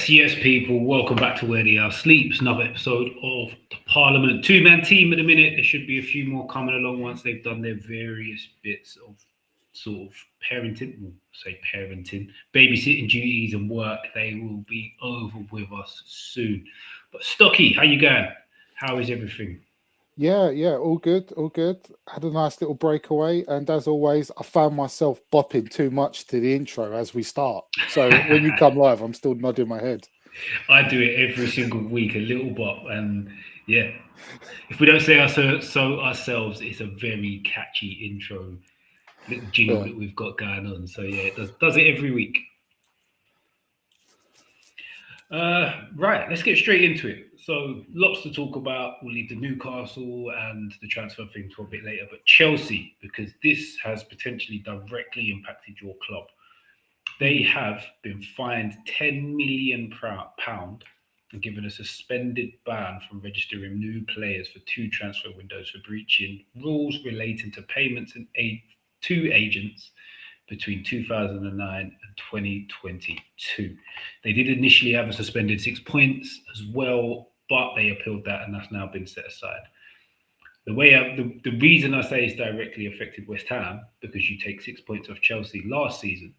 Yes, people. Welcome back to Where the Owl Sleeps. Another episode of the Parliament two-man team. At the minute, there should be a few more coming along once they've done their various bits of sort of parenting. We'll say parenting, babysitting duties and work. They will be over with us soon. But Stocky, how you going? How is everything? Yeah, all good, all good. Had a nice little breakaway, and as always, I found myself bopping too much to the intro as we start. So when you come live, I'm still nodding my head. I do it every single week, a little bop, and yeah. If we don't say so ourselves, it's a very catchy intro little jingle Yeah. that we've got going on. So yeah, it does it every week. Right, let's get straight into it. So lots to talk about. We'll leave the Newcastle and the transfer thing to a bit later, but Chelsea, because this has potentially directly impacted your club. They have been fined £10 million and given a suspended ban from registering new players for two transfer windows for breaching rules relating to payments and aid to agents between 2009 and 2022. They did initially have a suspended 6 points as well, but they appealed that and that's now been set aside. The reason I say it's directly affected West Ham, because you take 6 points off Chelsea last season,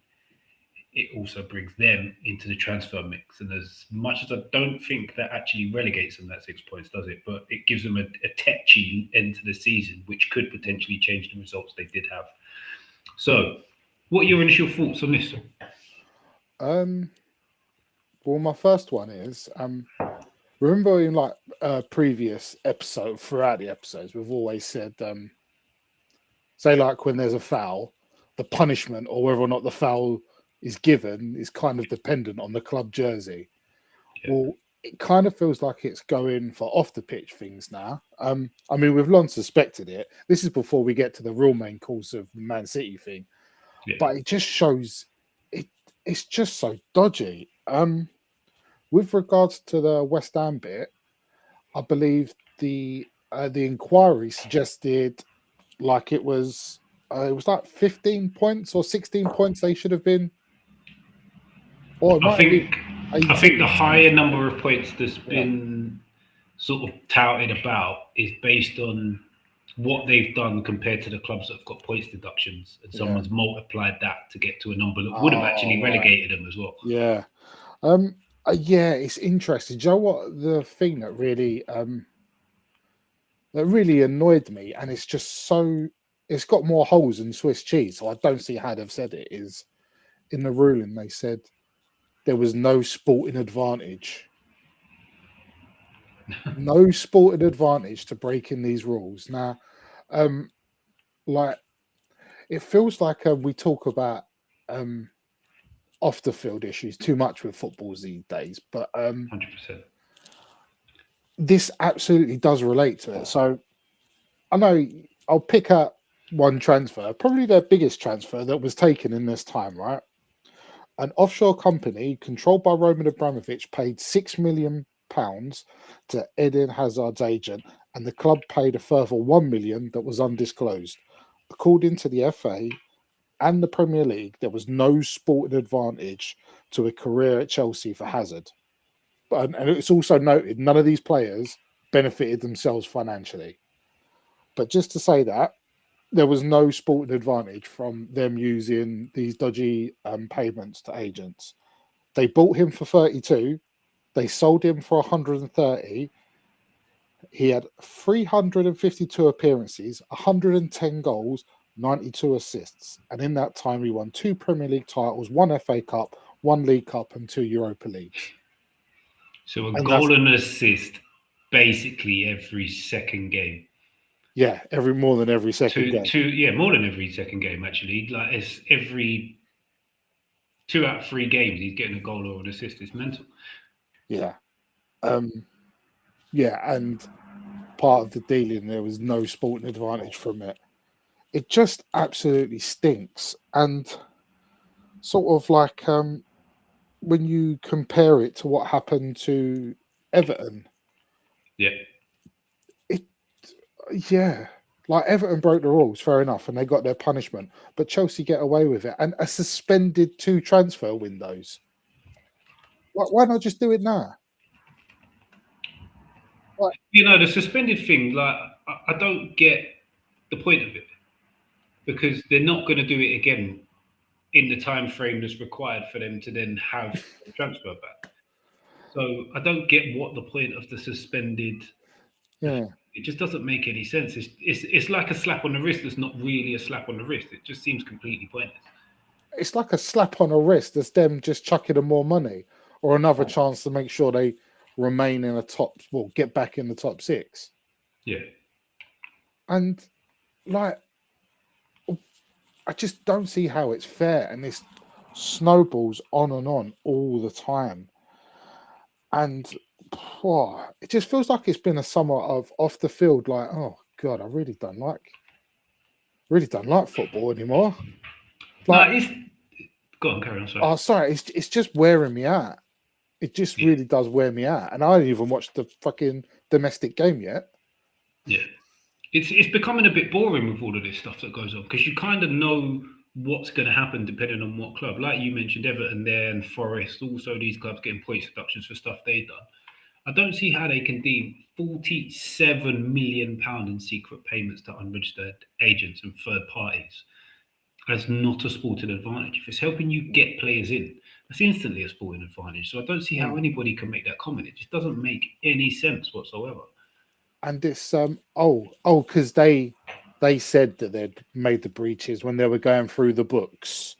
it also brings them into the transfer mix. And as much as I don't think that actually relegates them that 6 points, does it? But it gives them a tetchy end to the season, which could potentially change the results they did have. So, what are your initial thoughts on this? Um. Well, my first one is remember in like previous episode throughout the episodes, we've always said say like when there's a foul, the punishment or whether or not the foul is given is kind of dependent on the club jersey. Yeah. Well, it kind of feels like it's going for off the pitch things now. I mean, we've long suspected it. This is before we get to the real main course of the Man City thing, Yeah. but it just shows it. It's just so dodgy. With regards to the West Ham bit, I believe the inquiry suggested like it was like 15 points or 16 points they should have been, or it I might have been think I think 18. the higher number of points that's been sort of touted about is based on what they've done compared to the clubs that have got points deductions, and Yeah. someone's multiplied that to get to a number that would have actually Right. relegated them as well. Yeah. Yeah, it's interesting. Do you know what the thing that really annoyed me, and it's just so it's got more holes than Swiss cheese, so I don't see how they've said it, is in the ruling they said there was no sporting advantage. No sporting advantage to breaking these rules. Now, like it feels like we talk about um, off the field issues too much with footballs these days, but 100%. this absolutely does relate to it. So I know I'll pick up one transfer, probably their biggest transfer that was taken in this time, right? An offshore company controlled by Roman Abramovich paid £6 million to Eden Hazard's agent, and the club paid a further 1 million that was undisclosed. According to the FA and the Premier League, there was no sporting advantage to a career at Chelsea for Hazard. And it's also noted none of these players benefited themselves financially. But just to say that, there was no sporting advantage from them using these dodgy payments to agents. They bought him for 32. They sold him for 130. He had 352 appearances, 110 goals, 92 assists. And in that time, he won 2 Premier League titles, 1 FA Cup, 1 League Cup, and 2 Europa Leagues. So a And goal and an assist basically every second game. yeah, more than every second game. More than every second game actually. Like it's every 2 out of 3 games he's getting a goal or an assist. It's mental. Yeah. Yeah, and part of the dealing, there was no sporting advantage from it. It just absolutely stinks. And sort of like when you compare it to what happened to Everton, Yeah. yeah, like Everton broke the rules, fair enough, and they got their punishment, but Chelsea get away with it, and a suspended 2 transfer windows. Why not just do it now? The suspended thing, like I don't get the point of it because they're not going to do it again in the time frame that's required for them to then have a transfer back. So I don't get what the point of the suspended. Yeah. It just doesn't make any sense. It's like a slap on the wrist that's not really a slap on the wrist. It just seems completely pointless. It's like a slap on the wrist. That's them just chucking them more money or another chance to make sure they remain in the top, well, get back in the top 6. Yeah. And like, I just don't see how it's fair. And this snowballs on and on all the time. And it just feels like it's been a summer of off the field. Like, oh God, I really don't like football anymore. Like, it's go on, carry on. Sorry. Oh, sorry, it's just wearing me out. It just really does wear me out, and I haven't even watched the fucking domestic game yet. Yeah, it's becoming a bit boring with all of this stuff that goes on because you kind of know what's going to happen depending on what club. Like you mentioned, Everton there and Forest. Also, these clubs getting points deductions for stuff they've done. I don't see how they can deem £47 million in secret payments to unregistered agents and third parties as not a sporting advantage. If it's helping you get players in, that's instantly a sporting advantage. So I don't see how anybody can make that comment. It just doesn't make any sense whatsoever. And this because they said that they'd made the breaches when they were going through the books,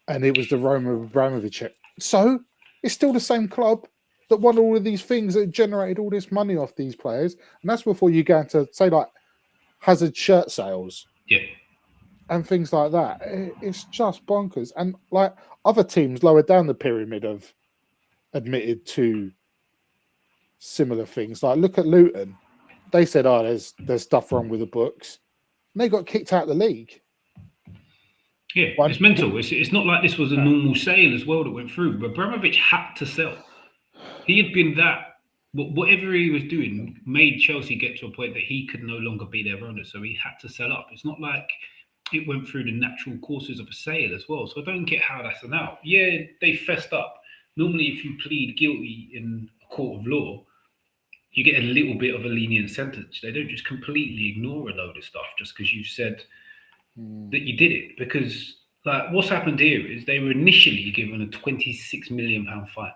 and it was the Roman Abramovich. So it's still the same club that won all of these things that generated all this money off these players, and that's before you go into say like Hazard shirt sales, and things like that. It's just bonkers. And like other teams lower down the pyramid have admitted to similar things. Like look at Luton. They said, "Oh, there's stuff wrong with the books," and they got kicked out of the league. Yeah, it's mental. It's not like this was a normal sale as well that went through. But Abramovich had to sell. He had been whatever he was doing made Chelsea get to a point that he could no longer be their owner. So he had to sell up. It's not like it went through the natural courses of a sale as well. So I don't get how that's an out. Yeah, they fessed up. Normally, if you plead guilty in a court of law, you get a little bit of a lenient sentence. They don't just completely ignore a load of stuff just because you've said that you did it. Because like what's happened here is they were initially given a £26 million fine.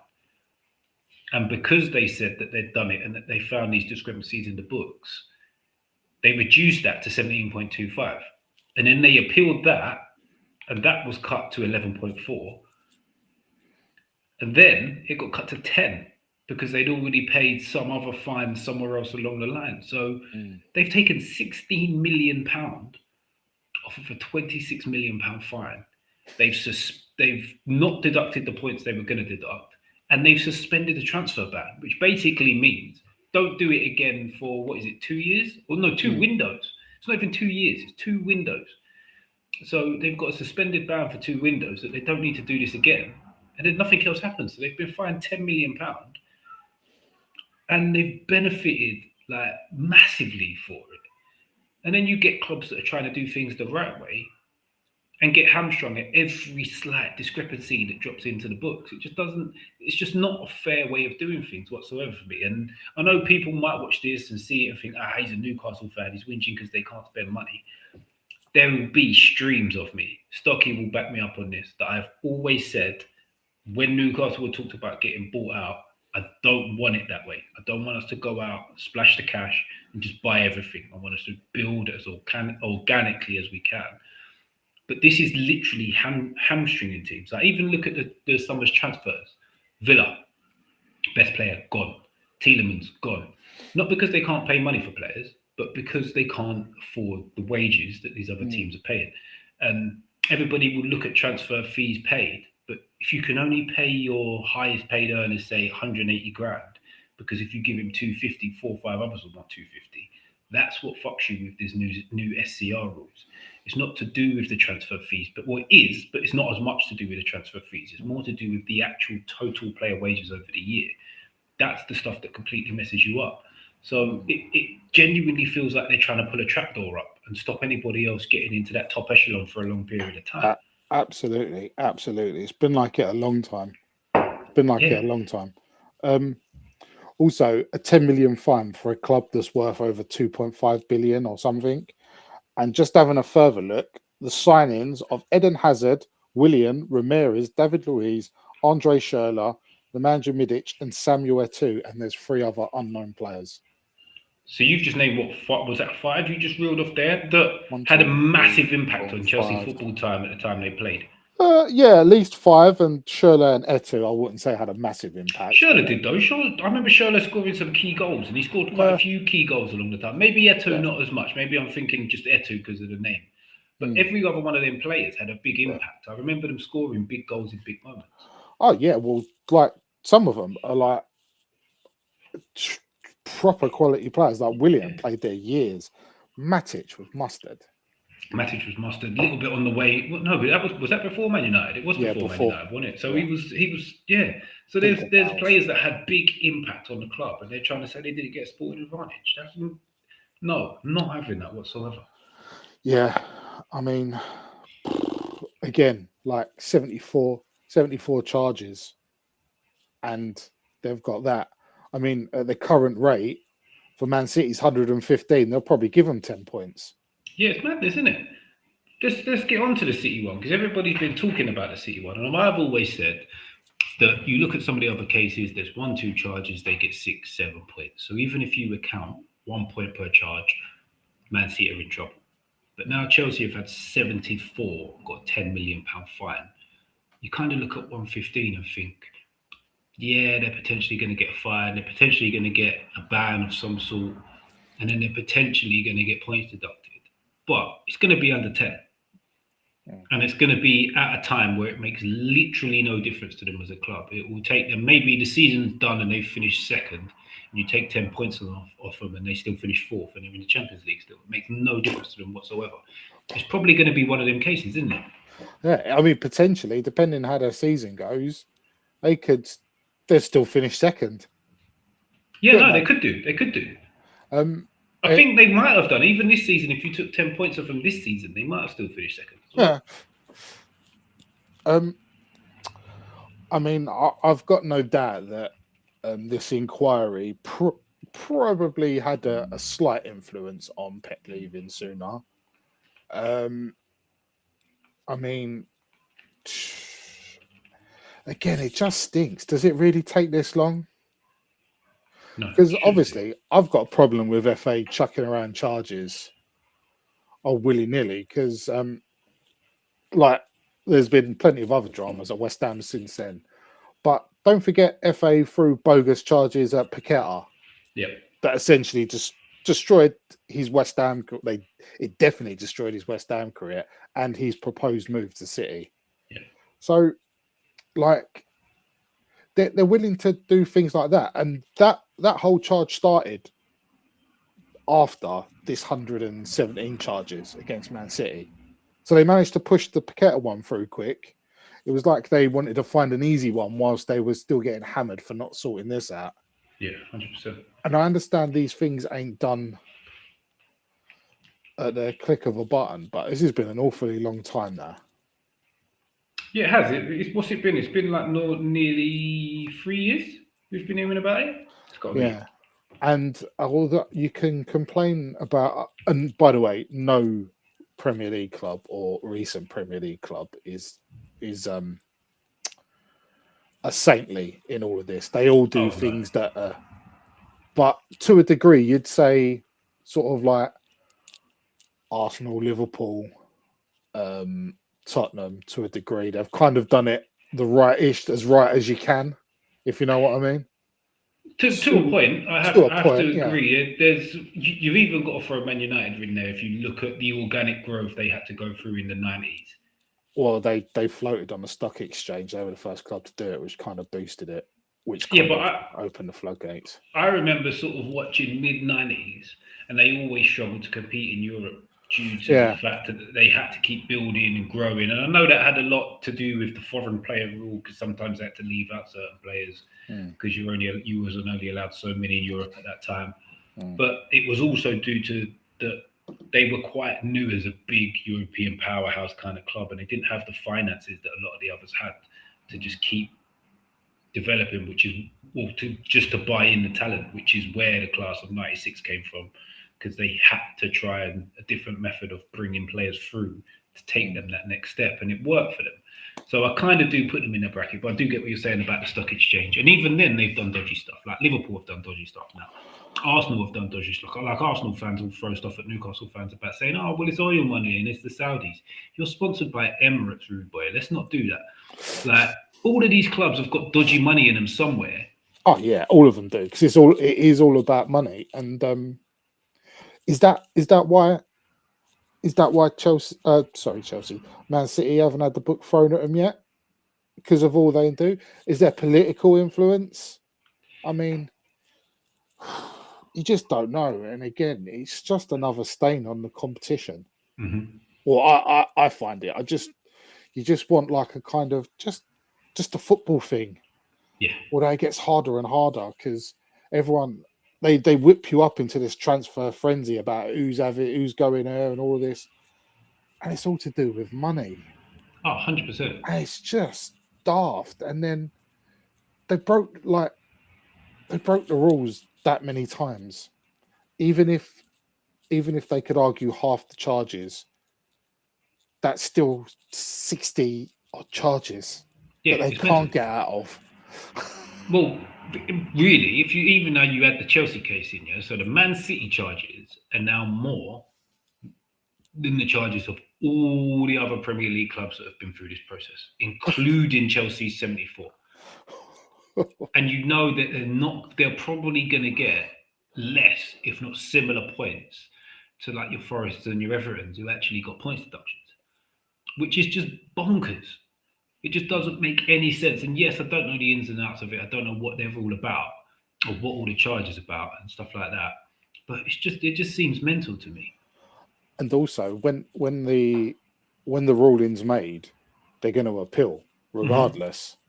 And because they said that they'd done it and that they found these discrepancies in the books, they reduced that to 17.25. And then they appealed that, and that was cut to 11.4. And then it got cut to 10 because they'd already paid some other fine somewhere else along the line. So they've taken £16 million off of a £26 million fine. They've not deducted the points they were going to deduct, and they've suspended the transfer ban, which basically means don't do it again for, 2 years? Or no, 2 windows. It's not even 2 years, it's 2 windows. So they've got a suspended ban for 2 windows that they don't need to do this again. And then nothing else happens. So they've been fined £10 million and they've benefited like massively for it. And then you get clubs that are trying to do things the right way and get hamstrung at every slight discrepancy that drops into the books. It's just not a fair way of doing things whatsoever for me. And I know people might watch this and see it and think, he's a Newcastle fan, he's whinging because they can't spend money. There will be streams of me. Stocky will back me up on this, that I've always said when Newcastle were talked about getting bought out, I don't want it that way. I don't want us to go out, splash the cash, and just buy everything. I want us to build as organically as we can. But this is literally hamstringing teams. Like even look at the summer's transfers. Villa, best player, gone. Tielemans, gone. Not because they can't pay money for players, but because they can't afford the wages that these other teams are paying. And everybody will look at transfer fees paid, but if you can only pay your highest paid earners, say 180 grand, because if you give him 250, 4 or 5 others will want 250, that's what fucks you with these new SCR rules. It's not to do with the transfer fees, but it's not as much to do with the transfer fees. It's more to do with the actual total player wages over the year. That's the stuff that completely messes you up. So it genuinely feels like they're trying to pull a trapdoor up and stop anybody else getting into that top echelon for a long period of time. Absolutely. It's been like it a long time. Been like Yeah. it a long time. Um, Also, a 10 million fine for a club that's worth over 2.5 billion or something. And just having a further look, the signings of Eden Hazard, Willian, Ramirez, David Luiz, Andre Schürrle, Nemanja Midic, and Samuel Eto'o, and there's three other unknown players. So you've just named what was that five you just reeled off there that One, had a two, three, massive impact four, on Chelsea five. football time at the time they played. Yeah, at least five, and Schürrle and Eto'o, I wouldn't say had a massive impact. Schürrle did though. I remember Schürrle scoring some key goals, and he scored quite a Yeah, few key goals along the time. Maybe Eto'o yeah, not as much. Maybe I'm thinking just Eto'o because of the name. But mm, every other one of them players had a big yeah. impact. I remember them scoring big goals in big moments. Oh yeah, well, like some of them are like tr- proper quality players. Like William Yeah. played there years. Matic was mustard. Matic was mustard, a little bit on the way. Well, no, but was that before Man United? It was Yeah, before Man before. United, wasn't it? So Yeah, he was yeah. So big there's goals. players that had big impact on the club, and they're trying to say they didn't get a sporting advantage. That's no, I'm not having that whatsoever. Yeah, I mean, again, like 74 charges, and they've got that. I mean, at the current rate for Man City's 115, they'll probably give them 10 points. Yeah, it's madness, isn't it? Let's get on to the City one because everybody's been talking about the City one, and I've always said that you look at some of the other cases. There's 1, 2 charges, they get 6, 7 points. So even if you account 1 point per charge, Man City are in trouble. But now Chelsea have had 74, got £10 million fine. You kind of look at 115 and think, yeah, they're potentially going to get fined. They're potentially going to get a ban of some sort, and then they're potentially going to get points deducted. But it's going to be under 10. Mm. And it's going to be at a time where it makes literally no difference to them as a club. It will take them, maybe the season's done and they've finished second, and you take 10 points off them and they still finish fourth and they're in the Champions League still. It makes no difference to them whatsoever. It's probably going to be one of them cases, isn't it? Yeah, I mean, potentially, depending how their season goes, they could, they'd still finish second. Yeah, Couldn't no, they they? could do. They could do. Um, I it, think they might have done. Even this season, if you took 10 points off them this season, they might have still finished second as well. yeah. Um, I mean, I've got no doubt that this inquiry probably had a slight influence on Pep leaving sooner. Um, I mean, again, it just stinks. Does it really take this long? No, it Because shouldn't do. obviously, I've got a problem with FA chucking around charges or willy nilly. Because, like, there's been plenty of other dramas at West Ham since then. But don't forget, FA threw bogus charges at Paqueta Yep. that essentially just destroyed his West Ham. It definitely destroyed his West Ham career and his proposed move to City. Yep. So, like, they're willing to do things like that, and that whole charge started after this 117 charges against Man City. So they managed to push the Paqueta one through quick. It was like they wanted to find an easy one whilst they were still getting hammered for not sorting this out. Yeah, 100%. And I understand these things ain't done at the click of a button, but this has been an awfully long time now. Yeah, it has. What's it been? It's been like nearly 3 years we've been hearing about it. It's got to be. Yeah. And although you can complain about, and by the way, no Premier League club or recent Premier League club is a saintly in all of this. They all do Oh, no. things that are, but to a degree, you'd say sort of like Arsenal, Liverpool, Tottenham. To a degree, they've kind of done it the right-ish, as right as you can, if you know what I mean. To a point, To a I have point, to yeah. agree. You've even got to throw Man United in there if you look at the organic growth they had to go through in the 90s. Well, they floated on the stock exchange. They were the first club to do it, which kind of boosted it, which Yeah, kind but of opened the floodgates. I remember sort of watching mid 90s, and they always struggled to compete in Europe due to the Yeah, fact that they had to keep building and growing. And I know that had a lot to do with the foreign player rule because sometimes they had to leave out certain players mm, because you wasn't only allowed so many in Europe at that time. mm, But it was also due to that they were quite new as a big European powerhouse kind of club, and they didn't have the finances that a lot of the others had to mm. just keep develop him, which is to buy in the talent, which is where the class of '96 came from, because they had to try a different method of bringing players through to take them that next step, and it worked for them. So I kind of do put them in a bracket, but I do get what you're saying about the stock exchange, and even then they've done dodgy stuff. Like Liverpool have done dodgy stuff now. Arsenal have done dodgy stuff. Like Arsenal fans will throw stuff at Newcastle fans about saying, "Oh, well, it's oil money and it's the Saudis." You're sponsored by Emirates, rude boy. Let's not do that. Like all of these clubs have got dodgy money in them somewhere. Oh yeah, all of them do, because it is all about money. And is that why Chelsea, Man City haven't had the book thrown at them yet because of all they do? Is there political influence? I mean, you just don't know. And again, it's just another stain on the competition. Mm-hmm. Well, I find it. You just want like a kind of just a football thing. Yeah. Although it gets harder and harder because everyone they whip you up into this transfer frenzy about who's going there and all of this, and it's all to do with money. Oh, 100%. And it's just daft. And then they broke the rules that many times, even if they could argue half the charges, that's still 60 odd charges that they can't get out of. Well, really, if you even though you had the Chelsea case in here, so the Man City charges are now more than the charges of all the other Premier League clubs that have been through this process, including Chelsea's 74. And you know that they're probably going to get less, if not similar points to like your Forests and your Evertons who actually got points deductions, which is just bonkers. It just doesn't make any sense. And yes, I don't know the ins and outs of it. I don't know what they're all about or what all the charges about and stuff like that. But it just seems mental to me. And also, when the ruling's made, they're going to appeal regardless. Mm-hmm.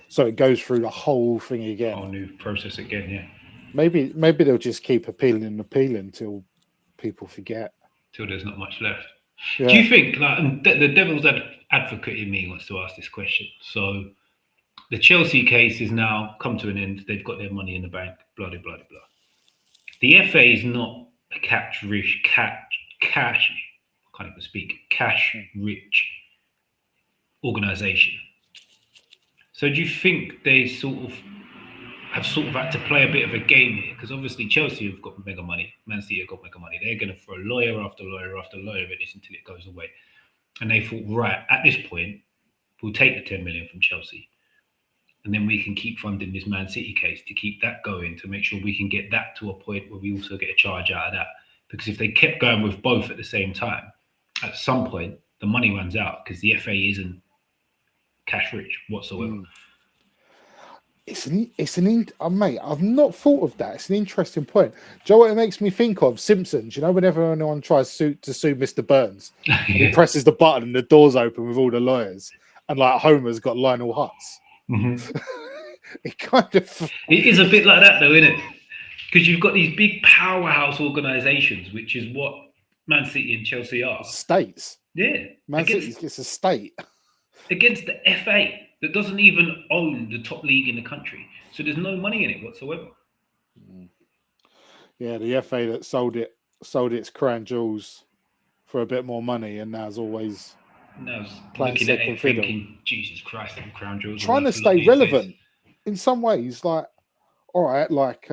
So it goes through the whole thing again. Whole new process again, yeah. Maybe they'll just keep appealing until people forget. Till there's not much left. Yeah. Do you think, like, the devil's advocate in me wants to ask this question? So the Chelsea case is now come to an end. They've got their money in the bank, blah, blah, blah, blah. The FA is not a cash-rich organisation. So do you think they have had to play a bit of a game here? Because obviously Chelsea have got mega money, Man City have got mega money. They're going to throw lawyer after lawyer after lawyer at this until it goes away. And they thought, right, at this point, we'll take the 10 million from Chelsea. And then we can keep funding this Man City case to keep that going, to make sure we can get that to a point where we also get a charge out of that. Because if they kept going with both at the same time, at some point, the money runs out because the FA isn't cash rich whatsoever. Mate, I've not thought of that. It's an interesting point. Do you know what it makes me think of? Simpsons. You know, whenever anyone tries to sue Mr. Burns, yeah. He presses the button and the doors open with all the lawyers, and like Homer's got Lionel Hutz. Mm-hmm. It is a bit like that, though, isn't it? Because you've got these big powerhouse organisations, which is what Man City and Chelsea are. States. Yeah. Man City is a state. Against the FA that doesn't even own the top league in the country. So there's no money in it whatsoever. Yeah, the FA that sold its crown jewels for a bit more money and now's always playing second fiddle. Thinking, Jesus Christ, them crown jewels. Trying to stay relevant in some ways. Like, all right, like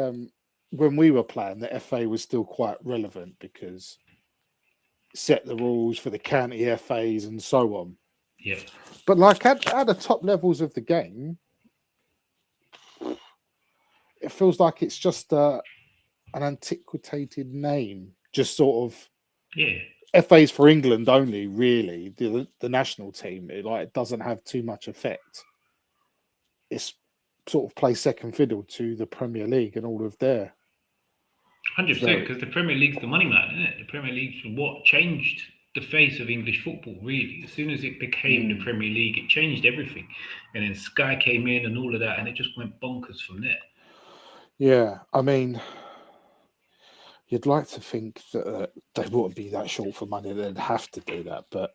when we were playing, the FA was still quite relevant because it set the rules for the county FAs and so on. Yeah. But like at the top levels of the game, it feels like it's just an antiquated name. Just sort of FA's for England only, really. The national team, it doesn't have too much effect. It's sort of play second fiddle to the Premier League and all of their 100%, because the Premier League's the money man, isn't it? The Premier League's what changed the face of English football, really. As soon as it became the Premier League, it changed everything. And then Sky came in and all of that, and it just went bonkers from there. Yeah, I mean, you'd like to think that they wouldn't be that short for money. They'd have to do that, but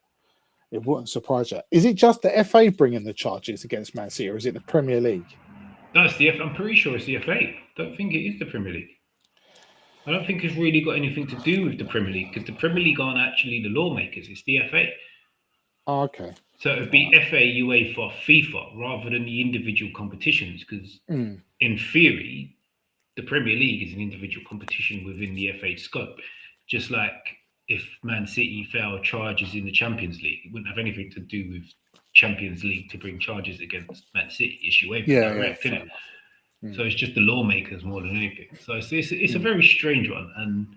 it wouldn't surprise you. Is it just the FA bringing the charges against Man City, or is it the Premier League? No, it's the I'm pretty sure it's the FA. Don't think it is the Premier League. I don't think it's really got anything to do with the Premier League because the Premier League aren't actually the lawmakers. It's the FA. Oh, okay. So it would be FA, UEFA, FIFA rather than the individual competitions because Mm. in theory, the Premier League is an individual competition within the FA scope. Just like if Man City failed charges in the Champions League, it wouldn't have anything to do with Champions League to bring charges against Man City. It's UEFA Yeah, direct, isn't fair it? enough. Mm. So it's just the lawmakers more than anything. So it's a very strange one, and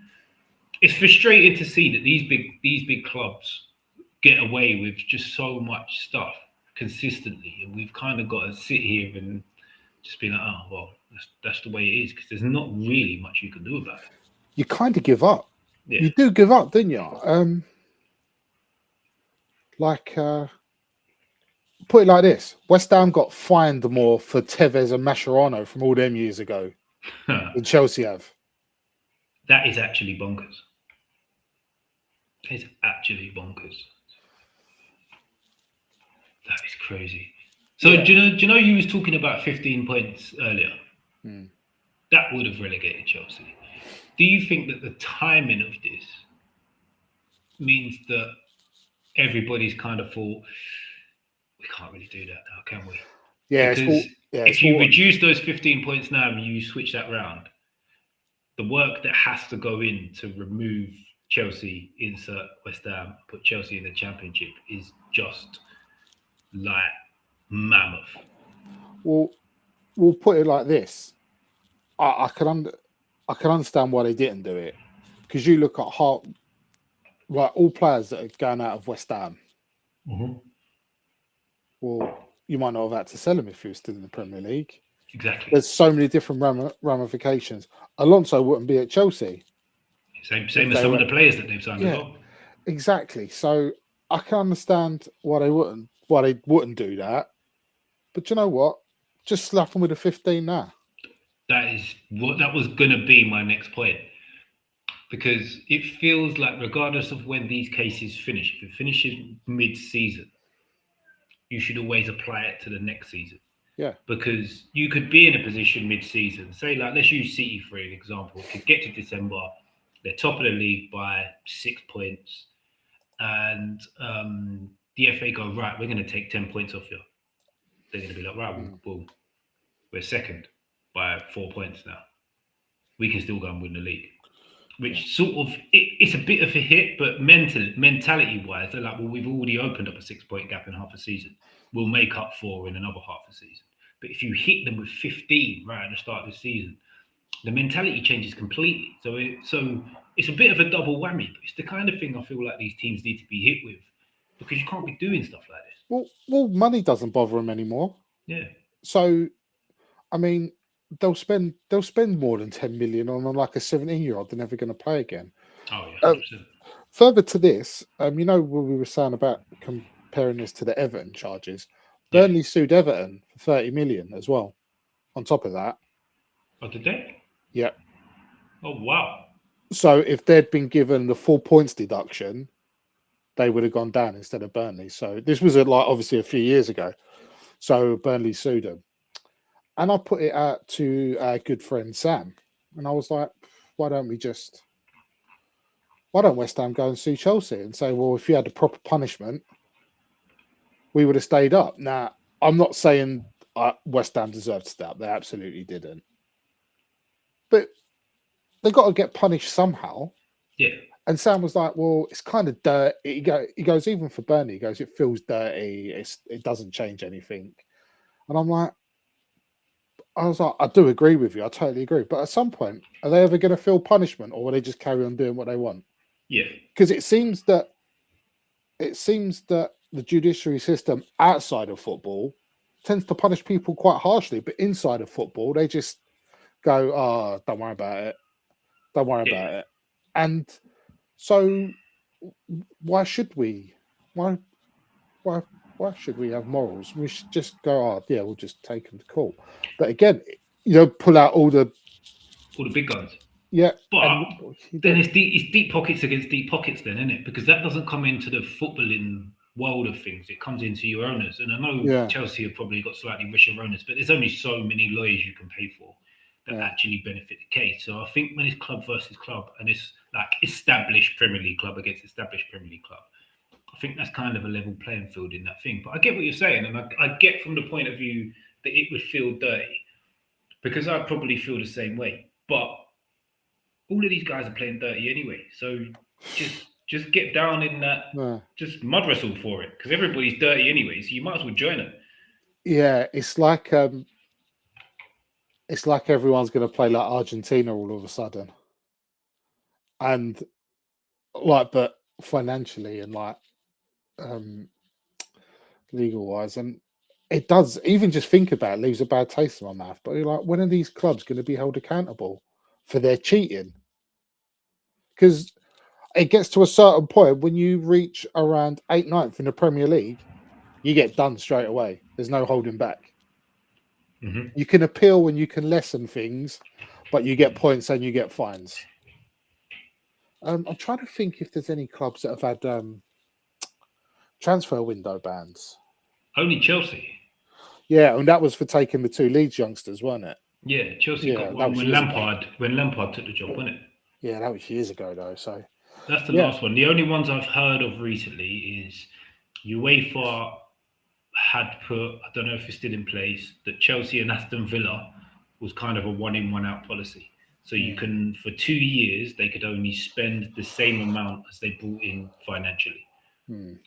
it's frustrating to see that these big clubs get away with just so much stuff consistently, and we've kind of got to sit here and just be like, oh well, that's the way it is because there's not really much you can do about it. You kind of give up. Yeah. You do give up, didn't you? Like, put it like this: West Ham got fined more for Tevez and Mascherano from all them years ago than Chelsea have. That is actually bonkers. It's actually bonkers. That is crazy. So Yeah. do you know you was talking about 15 points earlier? Mm. That would have relegated Chelsea. Do you think that the timing of this means that everybody's kind of thought we can't really do that now, can we? Yeah, Because it's if you all, reduce those 15 points now and you switch that round, the work that has to go in to remove Chelsea, insert West Ham, put Chelsea in the Championship is just like mammoth. we'll put it like this. I can understand why they didn't do it because you look at all players that are going out of West Ham. Mm-hmm. Well, you might not have had to sell them if you were still in the Premier League. Exactly. There's so many different ramifications. Alonso wouldn't be at Chelsea. Same as some of the players that they've signed as well. Exactly. So I can understand why they wouldn't do that. But you know what? Just slap them with a 15 now. That was gonna be my next point. Because it feels like regardless of when these cases finish, if it finishes mid-season, you should always apply it to the next season. Yeah. Because you could be in a position mid-season, say like let's use City for an example, could get to December, they're top of the league by 6 points, and the FA go, right, we're going to take 10 points off you. They're going to be like, right, well, we're second by 4 points now. We can still go and win the league. Which sort of, it's a bit of a hit, but mentality-wise, they're like, well, we've already opened up a 6 point gap in half a season. We'll make up 4 in another half a season. But if you hit them with 15 right at the start of the season, the mentality changes completely. So it's a bit of a double whammy, but it's the kind of thing I feel like these teams need to be hit with because you can't be doing stuff like this. Well, money doesn't bother them anymore. Yeah. So, I mean, they'll spend more than 10 million on like a 17-year-old they're never going to play again. Oh yeah. Further to this, you know what we were saying about comparing this to the Everton charges. Burnley sued Everton for 30 million as well. On top of that. Oh, did they? Yeah. Oh wow. So if they'd been given the 4 points deduction, they would have gone down instead of Burnley. So this was obviously a few years ago. So Burnley sued them. And I put it out to our good friend Sam. And I was like, why don't West Ham go and sue Chelsea and say, well, if you had the proper punishment, we would have stayed up. Now, I'm not saying West Ham deserved to stay up. They absolutely didn't. But they got to get punished somehow. Yeah. And Sam was like, well, it's kind of dirty. He goes, even for Burnley, he goes, it feels dirty. It doesn't change anything. And I was like, I do agree with you. I totally agree. But at some point, are they ever going to feel punishment or will they just carry on doing what they want? Yeah. Because it seems that the judiciary system outside of football tends to punish people quite harshly. But inside of football, they just go, oh, don't worry about it. Don't worry about it. And so why should we? Why should we have morals? We should just go, oh, yeah, we'll just take them to court. But again, pull out all the big guns. Yeah. But then it's deep pockets against deep pockets then, isn't it? Because that doesn't come into the footballing world of things. It comes into your owners, and I know Chelsea have probably got slightly richer owners, but there's only so many lawyers you can pay for that actually benefit the case. So I think when it's club versus club, and it's like established Premier League club against established Premier League club, I think that's kind of a level playing field in that thing. But I get what you're saying, and I get from the point of view that it would feel dirty, because I'd probably feel the same way. But all of these guys are playing dirty anyway, so just get down in that, just mud wrestle for it, because everybody's dirty anyway, so you might as well join them. Yeah, it's like everyone's going to play like Argentina all of a sudden, and like, but financially and like legal wise, and it does, even just think about it, leaves a bad taste in my mouth. But you're like, when are these clubs going to be held accountable for their cheating? Because it gets to a certain point when you reach around 8th, 9th in the Premier League, you get done straight away. There's no holding back. Mm-hmm. You can appeal and you can lessen things, but you get points and you get fines. I'm trying to think if there's any clubs that have had transfer window bans. Only Chelsea. Yeah, and that was for taking the 2 Leeds youngsters, wasn't it? Yeah, Chelsea got one when Lampard took the job, wasn't it? Yeah, that was years ago though. So that's the last one. The only ones I've heard of recently is UEFA had put, I don't know if it's still in place, that Chelsea and Aston Villa was kind of a 1-in, 1-out policy. So you can, for 2 years, they could only spend the same amount as they brought in financially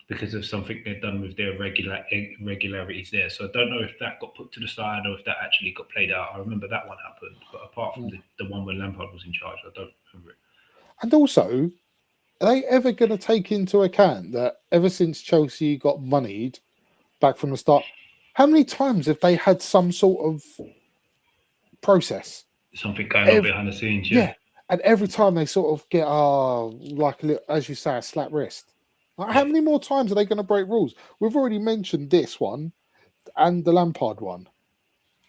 because of something they'd done with their irregularities there. So I don't know if that got put to the side or if that actually got played out. I remember that one happened, but apart from the one where Lampard was in charge, I don't remember it. And also, are they ever going to take into account that ever since Chelsea got moneyed back from the start, how many times have they had some sort of process? Something going on behind the scenes, yeah. And every time they sort of get, like, a little, as you say, a slap wrist. Like, how many more times are they going to break rules? We've already mentioned this one and the Lampard one.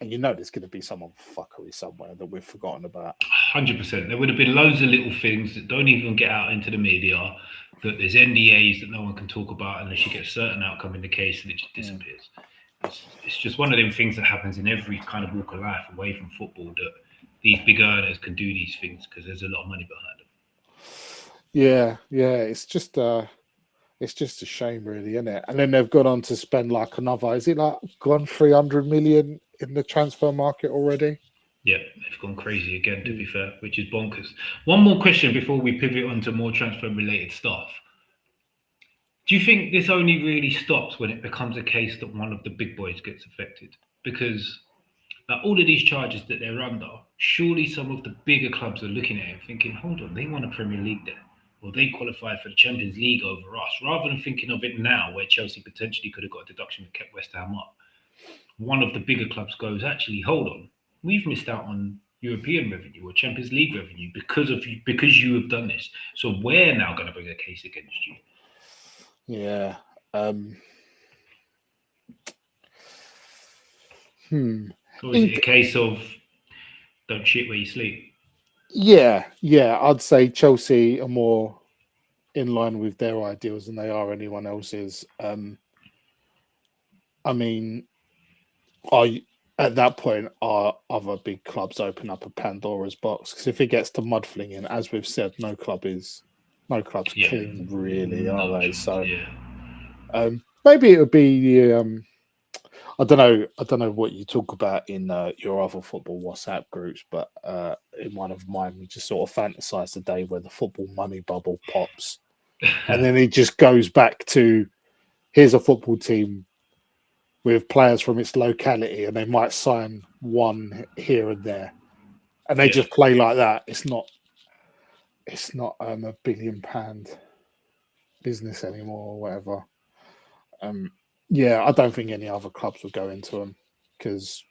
And you know there's going to be some fuckery somewhere that we've forgotten about. 100%. There would have been loads of little things that don't even get out into the media, that there's NDAs that no one can talk about unless you get a certain outcome in the case and it just disappears. It's just one of them things that happens in every kind of walk of life away from football, that these big earners can do these things because there's a lot of money behind them. Yeah. It's just a shame, really, isn't it? And then they've gone on to spend like another, is it like gone 300 million in the transfer market already? Yeah, they've gone crazy again, to be fair, which is bonkers. One more question before we pivot on to more transfer-related stuff. Do you think this only really stops when it becomes a case that one of the big boys gets affected? Because like, all of these charges that they're under, surely some of the bigger clubs are looking at it thinking, hold on, they won a Premier League there, or they qualified for the Champions League over us, rather than thinking of it now where Chelsea potentially could have got a deduction and kept West Ham up. One of the bigger clubs goes, actually, hold on, we've missed out on European revenue or Champions League revenue because you have done this. So we're now going to bring a case against you. Yeah. Or is it a case of don't shit where you sleep? Yeah. I'd say Chelsea are more in line with their ideals than they are anyone else's. I mean, at that point, are other big clubs open up a Pandora's box? Because if it gets to mud flinging, as we've said, no club's clean, really, are they? So, maybe it would be. I don't know what you talk about in your other football WhatsApp groups, but in one of mine, we just sort of fantasize the day where the football money bubble pops, and then it just goes back to here's a football team with players from its locality, and they might sign one here and there, and they just play like that. It's not a £1 billion business anymore or whatever. I don't think any other clubs will go into them because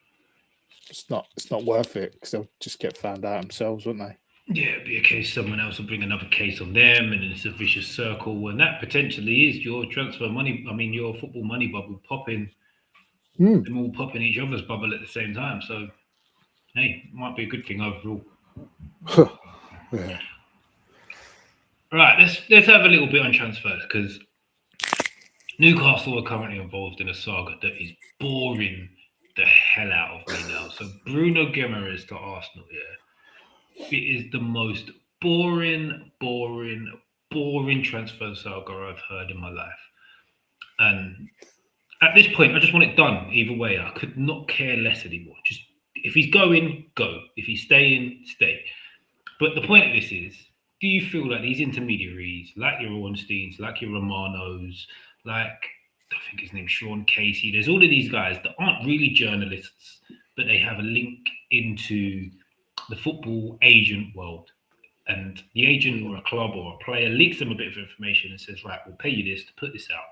it's not worth it, because they'll just get found out themselves, wouldn't they? Yeah, it'd be a case someone else will bring another case on them, and it's a vicious circle, and that potentially is your transfer money. I mean, your football money bubble popping. Them all popping each other's bubble at the same time. So, hey, it might be a good thing overall. Right, let's have a little bit on transfers, because Newcastle are currently involved in a saga that is boring the hell out of me now. So Bruno Guimaraes to Arsenal, yeah, it is the most boring transfer saga I've heard in my life. And at this point, I just want it done. Either way, I could not care less anymore. Just if he's going, go. If he's staying, stay. But the point of this is, do you feel like these intermediaries, like your Ornsteins, like your Romanos, like I think his name's Sean Casey, there's all of these guys that aren't really journalists, but they have a link into the football agent world. And the agent or a club or a player leaks them a bit of information and says, right, we'll pay you this to put this out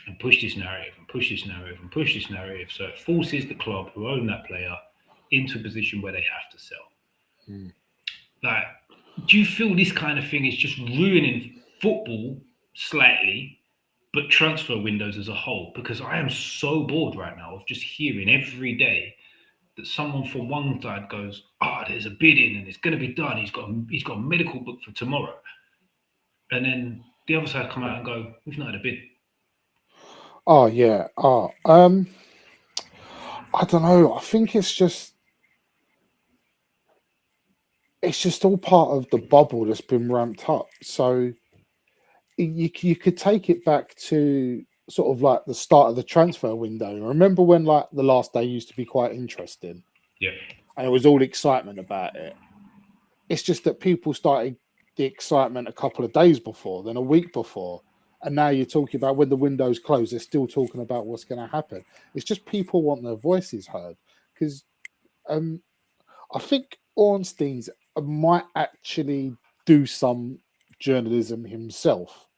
and push this narrative and push this narrative and push this narrative. So it forces the club who own that player into a position where they have to sell. Mm. Like, do you feel this kind of thing is just ruining football slightly, but transfer windows as a whole? Because I am so bored right now of just hearing every day that someone from one side goes, there's a bid in and it's going to be done. He's got a medical book for tomorrow, and then the other side come out and go, we've not had a bid. Oh yeah. I don't know. I think it's just all part of the bubble that's been ramped up. So you could take it back to sort of like the start of the transfer window. Remember when like the last day used to be quite interesting? Yeah. And it was all excitement about it. It's just that people started the excitement a couple of days before, then a week before. And now you're talking about when the window's closed, they're still talking about what's going to happen. It's just people want their voices heard. Because I think Ornstein's might actually do some journalism himself.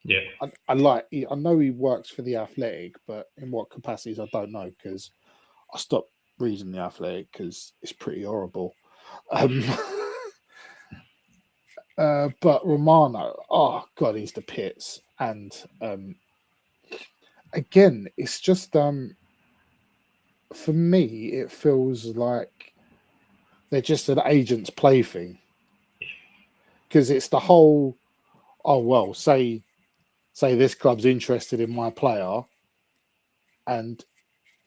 Yeah. I know he works for the Athletic, but in what capacities I don't know because I stopped reading the Athletic because it's pretty horrible. But Romano, oh god, he's the pits, and again, it's just for me, it feels like they're just an agent's plaything because it's the whole. Oh well, say this club's interested in my player, and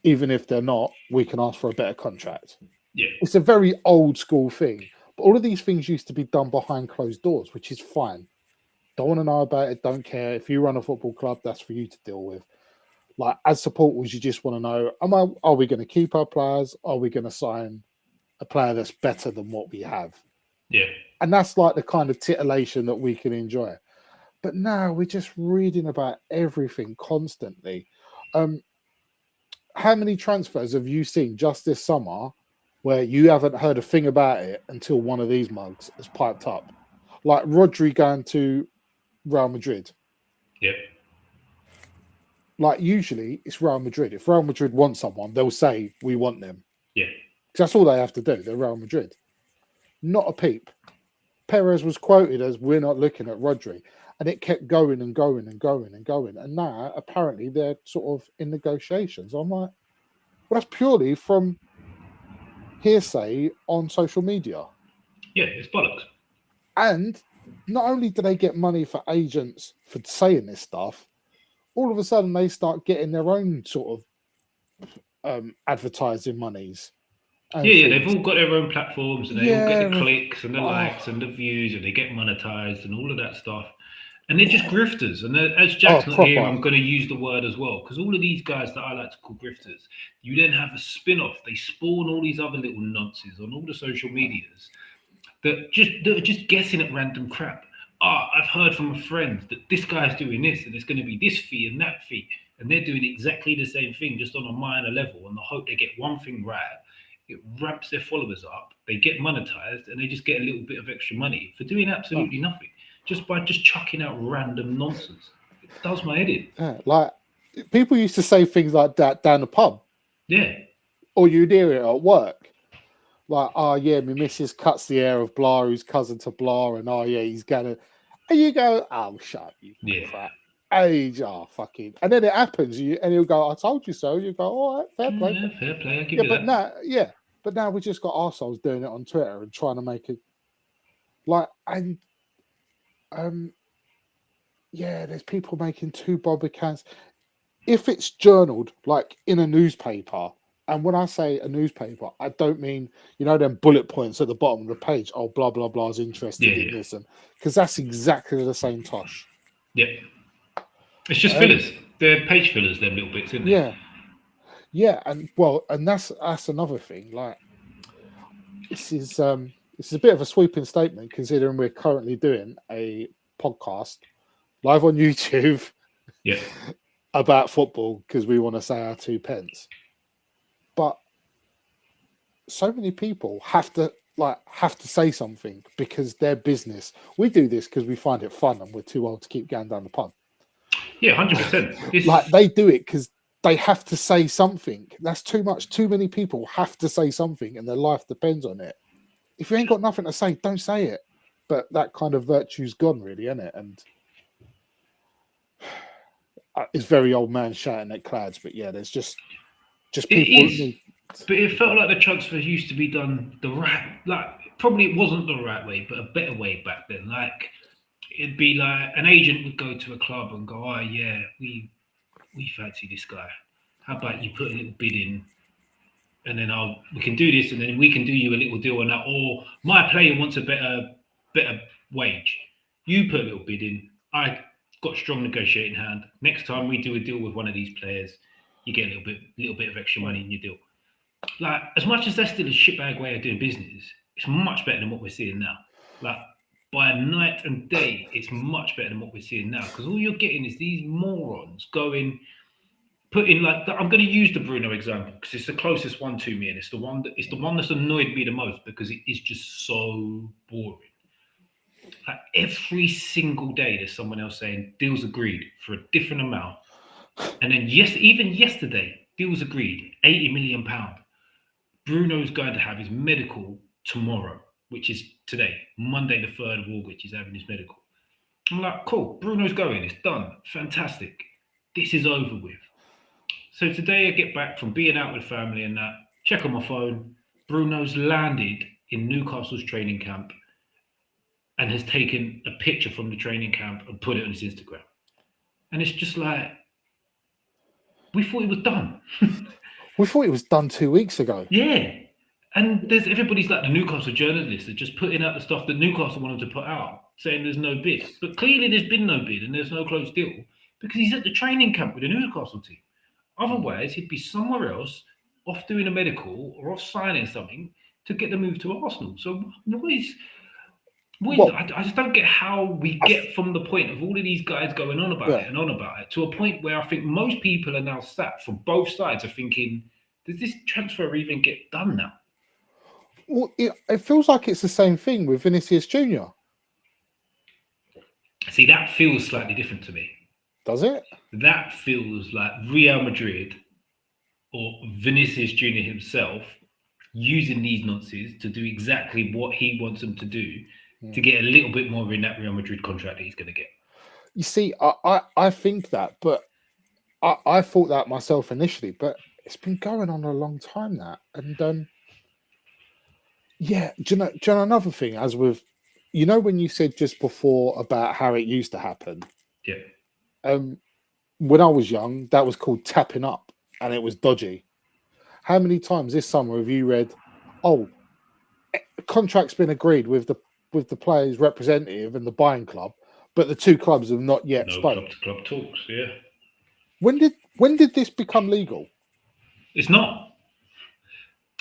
even if they're not, we can ask for a better contract. Yeah. It's a very old school thing. But all of these things used to be done behind closed doors, which is fine. Don't want to know about it. Don't care. If you run a football club, that's for you to deal with. Like as supporters, you just want to know: are we going to keep our players? Are we going to sign a player that's better than what we have? Yeah. And that's like the kind of titillation that we can enjoy. But now we're just reading about everything constantly. How many transfers have you seen just this summer where you haven't heard a thing about it until one of these mugs has piped up? Like Rodri going to Real Madrid. Yep. Like usually it's Real Madrid. If Real Madrid want someone, they'll say we want them. Yeah. Because that's all they have to do. They're Real Madrid. Not a peep. Perez was quoted as we're not looking at Rodri. And it kept going and going and going and going. And now apparently they're sort of in negotiations. I'm like, well, that's purely from hearsay on social media. Yeah, it's bollocks. And not only do they get money for agents for saying this stuff, all of a sudden they start getting their own sort of advertising monies. Yeah, they've all got their own platforms and they all get the Yeah. clicks and the likes and the views and they get monetized and all of that stuff. And they're just grifters. And as Jack's not here, proper. I'm going to use the word as well. Because all of these guys that I like to call grifters, you then have a spin off. They spawn all these other little nonsense on all the social medias that are just guessing at random crap. I've heard from a friend that this guy's doing this and it's going to be this fee and that fee. And they're doing exactly the same thing, just on a minor level. And the hope they get one thing right. It ramps their followers up, they get monetized, and they just get a little bit of extra money for doing absolutely nothing. Just by just chucking out random nonsense. It does my head in. Yeah, like people used to say things like that down the pub. Yeah. Or you'd hear it at work. Like, oh yeah, my missus cuts the hair of blah, who's cousin to blah, and oh yeah, he's gonna. And you go, oh, shut up, you crap. Age, fucking. And then it happens, and he'll go, I told you so. You go, all right, fair play. Yeah, fair play. I give you but that. But now we just got arseholes doing it on Twitter and trying to make it like, and yeah, there's people making 2 bob accounts. If it's journaled like in a newspaper, and when I say a newspaper, I don't mean, them bullet points at the bottom of the page. Oh, blah blah blah is interested in this, and because that's exactly the same tosh. Yeah. It's just Um, fillers. They're page fillers, them little bits, isn't they? yeah, yeah, and that's another thing. Like this is a bit of a sweeping statement considering we're currently doing a podcast live on YouTube Yeah. about football because we want to say our 2 pence. But so many people have to say something because their business. We do this because we find it fun and we're too old to keep going down the pub. Yeah, 100%. Like they do it because they have to say something. That's too much. Too many people have to say something and their life depends on it. If you ain't got nothing to say, don't say it. But that kind of virtue's gone, really, isn't it? And it's very old man shouting at clouds. But yeah, there's just people. It is, but it felt like the transfer used to be done the right, like probably it wasn't the right way, but a better way back then. Like it'd be like an agent would go to a club and go, "Oh yeah, we fancy this guy. How about you put a little bid in, and then we can do this, and then we can do you a little deal on that. Or my player wants a better wage. You put a little bid in. I got a strong negotiating hand. Next time we do a deal with one of these players, you get a little bit of extra money in your deal. Like as much as that's still a shitbag way of doing business, it's much better than what we're seeing now. Like by night and day, it's much better than what we're seeing now because all you're getting is these morons putting like I'm going to use the Bruno example because it's the closest one to me, and it's the one that's annoyed me the most because it is just so boring. Like every single day, there's someone else saying deals agreed for a different amount, and then even yesterday, deals agreed, £80 million. Bruno's going to have his medical tomorrow, which is today, Monday the 3rd of August. He's having his medical. I'm like, cool, Bruno's going, it's done, fantastic. This is over with. So today I get back from being out with family and that, check on my phone, Bruno's landed in Newcastle's training camp and has taken a picture from the training camp and put it on his Instagram. And it's just like, we thought it was done. We thought it was done 2 weeks ago. Yeah. And everybody's like the Newcastle journalists are just putting out the stuff that Newcastle wanted to put out, saying there's no bid. But clearly there's been no bid and there's no closed deal because he's at the training camp with the Newcastle team. Otherwise, he'd be somewhere else, off doing a medical or off signing something to get the move to Arsenal. So I just don't get how we get from the point of all of these guys going on about it and on about it to a point where I think most people are now sat from both sides are thinking, does this transfer even get done now? Well, it feels like it's the same thing with Vinicius Jr. See, that feels slightly different to me. Does it? That feels like Real Madrid or Vinicius Jr. himself using these nonsense to do exactly what he wants them to do to get a little bit more in that Real Madrid contract that he's going to get. You see, I think that, but I thought that myself initially, but it's been going on a long time now. And yeah, do you know another thing, as with, when you said just before about how it used to happen? Yeah. When I was young, that was called tapping up and it was dodgy. How many times this summer have you read, oh, contract's been agreed with the players' representative and the buying club, but the two clubs have not yet spoken? Club talks, yeah. When did this become legal? It's not.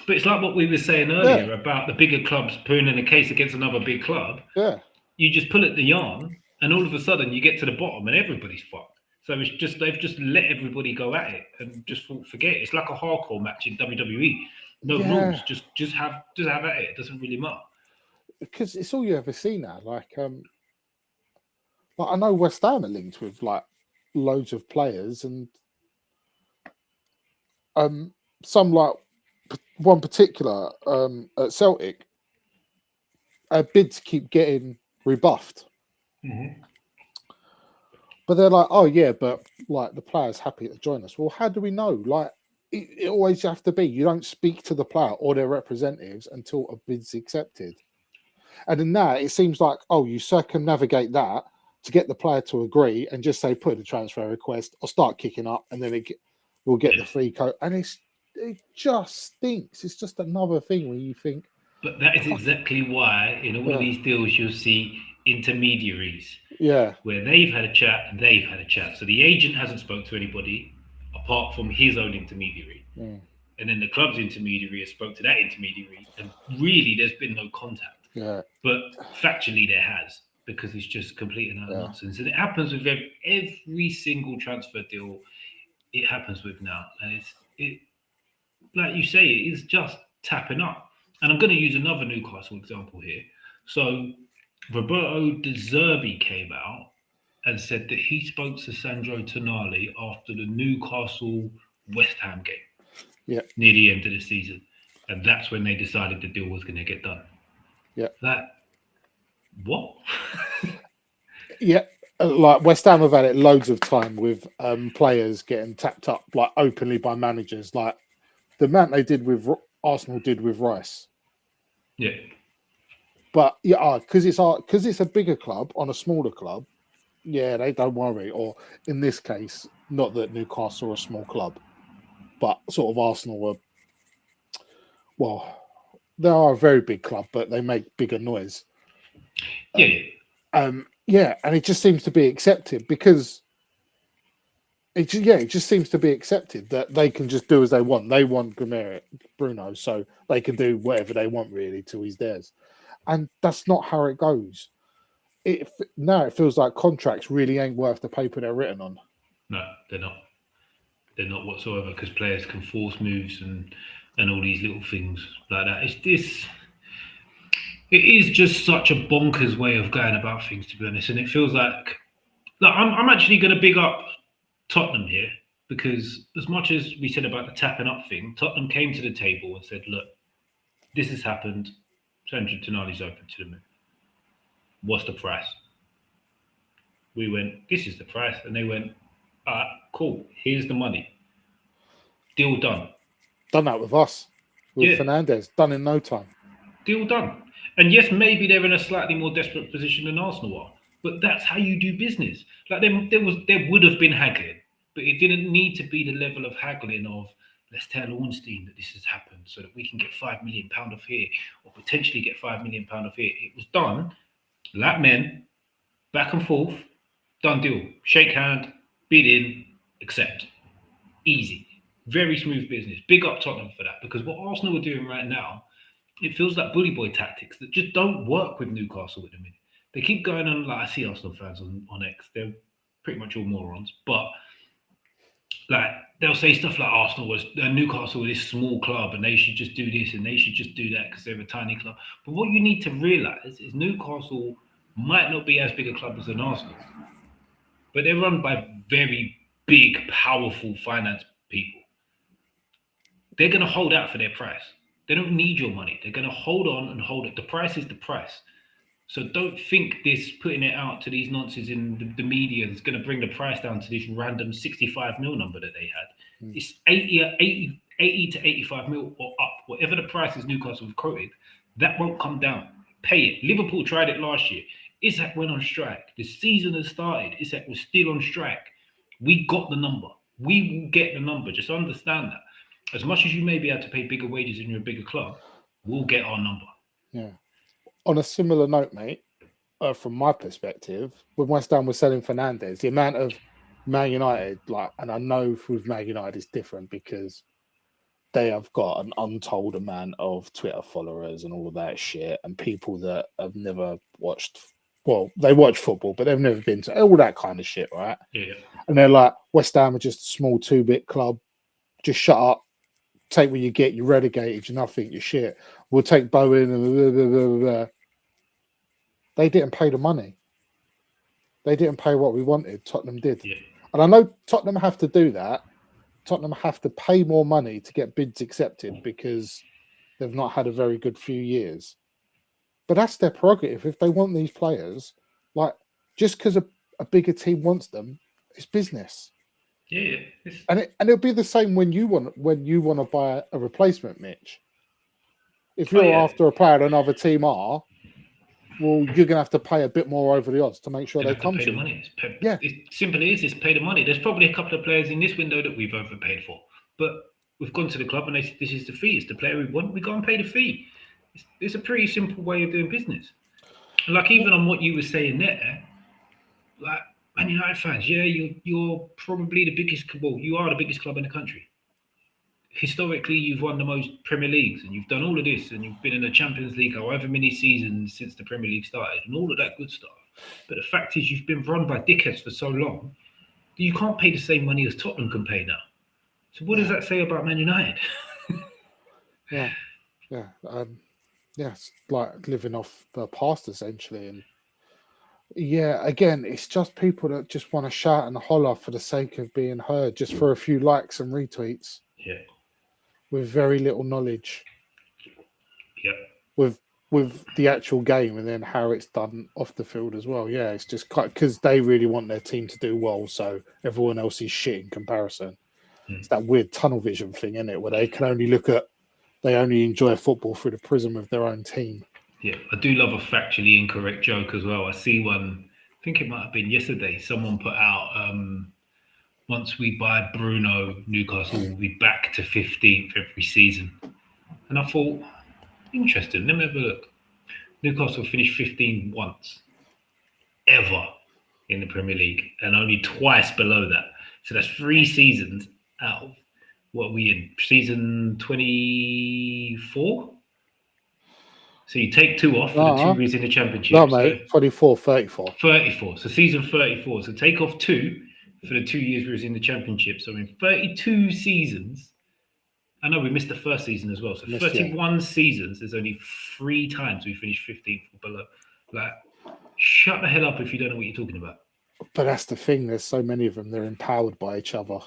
But it's like what we were saying earlier about the bigger clubs putting in a case against another big club. Yeah. You just pull at the yarn and all of a sudden you get to the bottom and everybody's fucked. So it's just they've just let everybody go at it and just forget it. It's like a hardcore match in WWE. No rules, just have at it. It doesn't really matter. Because it's all you ever see now. Like I know West Ham are linked with like loads of players, and some like one particular at Celtic, bids keep getting rebuffed. Mm-hmm. But they're like, oh yeah, but like the player's happy to join us. Well, how do we know? Like it always have to be. You don't speak to the player or their representatives until a bid's accepted. And in that, it seems like, oh, you circumnavigate that to get the player to agree and just say put in a transfer request or start kicking up, and then we'll get the free code. And it just stinks. It's just another thing where you think. But that is exactly why in all of these deals you'll see intermediaries. Yeah. Where they've had a chat and they've had a chat. So the agent hasn't spoke to anybody apart from his own intermediary. Mm. And then the club's intermediary has spoke to that intermediary. And really there's been no contact. Yeah. But factually there has, because it's just complete and utter nonsense. And it happens with every single transfer deal it happens with now. And it like you say, it is just tapping up. And I'm going to use another Newcastle example here. So Roberto De Zerbi came out and said that he spoke to Sandro Tonali after the Newcastle West Ham game, near the end of the season, and that's when they decided the deal was going to get done. Yeah, what? Like West Ham have had it loads of time with players getting tapped up like openly by managers, like the amount they did with Arsenal did with Rice. Yeah. But because it's a bigger club on a smaller club, they don't worry. Or in this case, not that Newcastle are a small club, but sort of Arsenal they are a very big club, but they make bigger noise. And it just seems to be accepted because it just seems to be accepted that they can just do as they want. They want Bruno, so they can do whatever they want really till he's theirs. And that's not how it goes. Now it feels like contracts really ain't worth the paper they're written on. No, they're not. They're not whatsoever, because players can force moves and all these little things like that. It is just such a bonkers way of going about things, to be honest. And it feels like I'm actually going to big up Tottenham here, because as much as we said about the tapping up thing, Tottenham came to the table and said, look, this has happened. Sandro Tonali's open to the move. What's the price? We went, this is the price. And they went, cool, here's the money. Deal done. Done that with us. With Fernandes. Done in no time. Deal done. And yes, maybe they're in a slightly more desperate position than Arsenal are, but that's how you do business. Like there would have been haggling, but it didn't need to be the level of haggling of, let's tell Ornstein that this has happened so that we can get £5 million off here, or potentially get £5 million off here. It was done, like men, back and forth, done deal. Shake hand, bid in, accept. Easy. Very smooth business. Big up Tottenham for that, because what Arsenal are doing right now, it feels like bully boy tactics that just don't work with Newcastle at the minute. They keep going on, like I see Arsenal fans on X, they're pretty much all morons, but like they'll say stuff like Newcastle were this small club and they should just do this and they should just do that because they're a tiny club. But what you need to realise is Newcastle might not be as big a club as an Arsenal, but they're run by very big, powerful finance people. They're going to hold out for their price. They don't need your money. They're going to hold on and hold it. The price is the price. So don't think this putting it out to these nonsense in the media is going to bring the price down to this random 65 mil number that they had. It's 80 to 85 mil or up. Whatever the price is Newcastle have quoted, that won't come down. Pay it. Liverpool tried it last year. Isak went on strike. The season has started. Isak was still on strike. We got the number. We will get the number. Just understand that. As much as you may be able to pay bigger wages and you're a bigger club, we'll get our number. Yeah. On a similar note, mate, from my perspective, when West Ham was selling Fernandes, the amount of Man United, and I know with Man United it's different because they have got an untold amount of Twitter followers and all of that shit, and people that have never watched, they watch football, but they've never been to all that kind of shit, right? Yeah. And they're like, West Ham are just a small 2-bit club. Just shut up. Take what you get. You're relegated. You're nothing. You're shit. We'll take Bowen and blah, blah, blah, blah. They didn't pay the money. They didn't pay what we wanted. Tottenham did. Yeah. And I know Tottenham have to do that. Tottenham have to pay more money to get bids accepted because they've not had a very good few years. But that's their prerogative. If they want these players, just because a bigger team wants them, it's business. Yeah. And it'll be the same when you want to buy a replacement, Mitch. If you're after a player another team are, well, you're gonna have to pay a bit more over the odds to make sure You're they gonna have to come pay to the you. money. Yeah. It's simple as it's pay the money. There's probably a couple of players in this window that we've overpaid for, but we've gone to the club and they said, this is the fee. It's the player we want. We go and pay the fee. It's a pretty simple way of doing business. Like even on what you were saying there, like Man United fans, yeah, you're probably the biggest. Well, you are the biggest club in the country. Historically, you've won the most Premier Leagues, and you've done all of this, and you've been in the Champions League however many seasons since the Premier League started, and all of that good stuff. But the fact is, you've been run by dickheads for so long that you can't pay the same money as Tottenham can pay now. So what does that say about Man United? Yeah. Yeah. Yeah, it's like living off the past essentially. And yeah, again, it's just people that just want to shout and holler for the sake of being heard, just for a few likes and retweets Yeah, with very little knowledge yeah, with the actual game and then how it's done off the field as well. Yeah, it's just because they really want their team to do well, so everyone else is shit in comparison. It's that weird tunnel vision thing, isn't it, where they only enjoy football through the prism of their own team. yeah. I do love a factually incorrect joke as well. I see one. I think it might have been yesterday. Someone put out. Once we buy Bruno, Newcastle will be back to 15th every season. And I thought, interesting. Let me have a look. Newcastle finished 15 once, ever in the Premier League, and only twice below that. So that's 3 seasons out of what are we in? Season 24? So you take 2 off for the 2 years in the Championship. No, mate, 24, 34. 34. So season 34. So take off 2 for the 2 years we was in the Championship. So in 32 seasons, I know we missed the first season as well. So 31 seasons, there's only 3 times we finished 15th or below. Like, shut the hell up if you don't know what you're talking about. But that's the thing. There's so many of them. They're empowered by each other.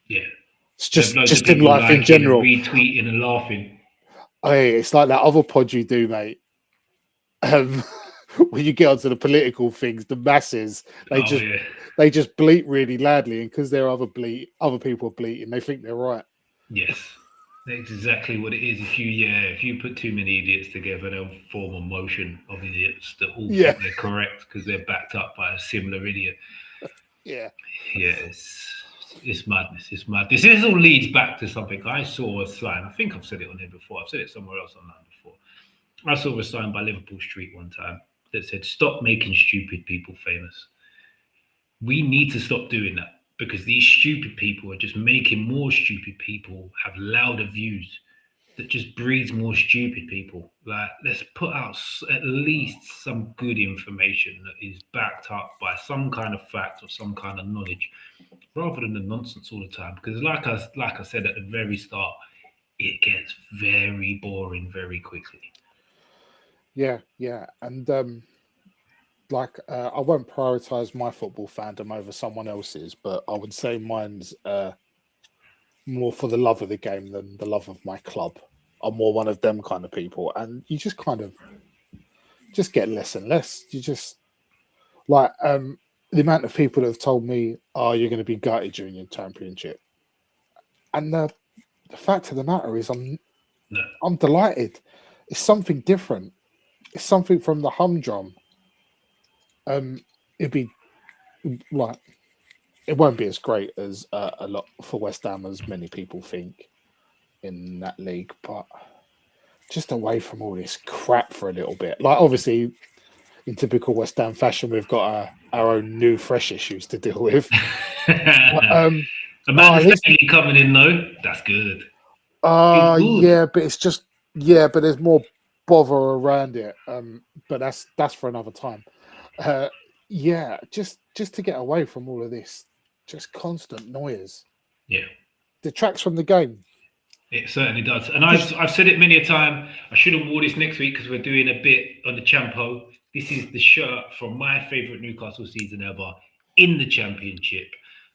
Yeah. It's just in life in general. Retweeting and laughing. Hey, it's like that other pod you do, mate. When you get onto the political things, the masses, they just bleat really loudly, and because there are other people bleating, they think they're right. Yes. That's exactly what it is. If you put too many idiots together, they'll form a motion of idiots that all think they're correct because they're backed up by a similar idiot. Yeah. Yeah, it's madness. It's mad. This all leads back to something. I saw a sign. I think I've said it on here before. I've said it somewhere else online before. I saw a sign by Liverpool Street one time that said, "Stop making stupid people famous." We need to stop doing that. Because these stupid people are just making more stupid people have louder views that just breeds more stupid people. Like, let's put out at least some good information that is backed up by some kind of fact or some kind of knowledge, rather than the nonsense all the time. Because like I said at the very start, it gets very boring very quickly. Yeah, and I won't prioritize my football fandom over someone else's, but I would say mine's more for the love of the game than the love of my club. I'm more one of them kind of people, and you just kind of just get less and less. You just like the amount of people that have told me, "Oh, you're going to be gutted during your championship," and the fact of the matter is, I'm delighted. It's something different. It's something from the humdrum. It'd be like it won't be as great as a lot for West Ham as many people think in that league, but just away from all this crap for a little bit. Like obviously, in typical West Ham fashion, we've got our own new fresh issues to deal with. Amanda Stanley coming in though, that's good. Yeah, but it's just but there's more bother around it. But that's for another time. Just to get away from all of this, just constant noise. Yeah, detracts from the game. It certainly does, and I've said it many a time. I should have wore this next week because we're doing a bit on the Champo. This is the shirt from my favourite Newcastle season ever in the Championship.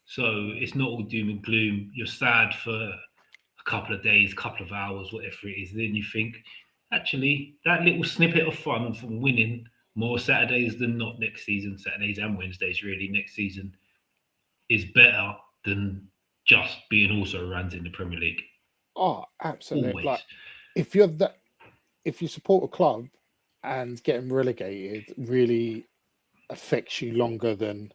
So it's not all doom and gloom. You're sad for a couple of days, couple of hours, whatever it is. Then you think, actually, that little snippet of fun from winning more Saturdays than not next season, Saturdays and Wednesdays really next season, is better than just being also runs in the Premier League. Oh, absolutely. Always. Like if you support a club, and getting relegated really affects you longer than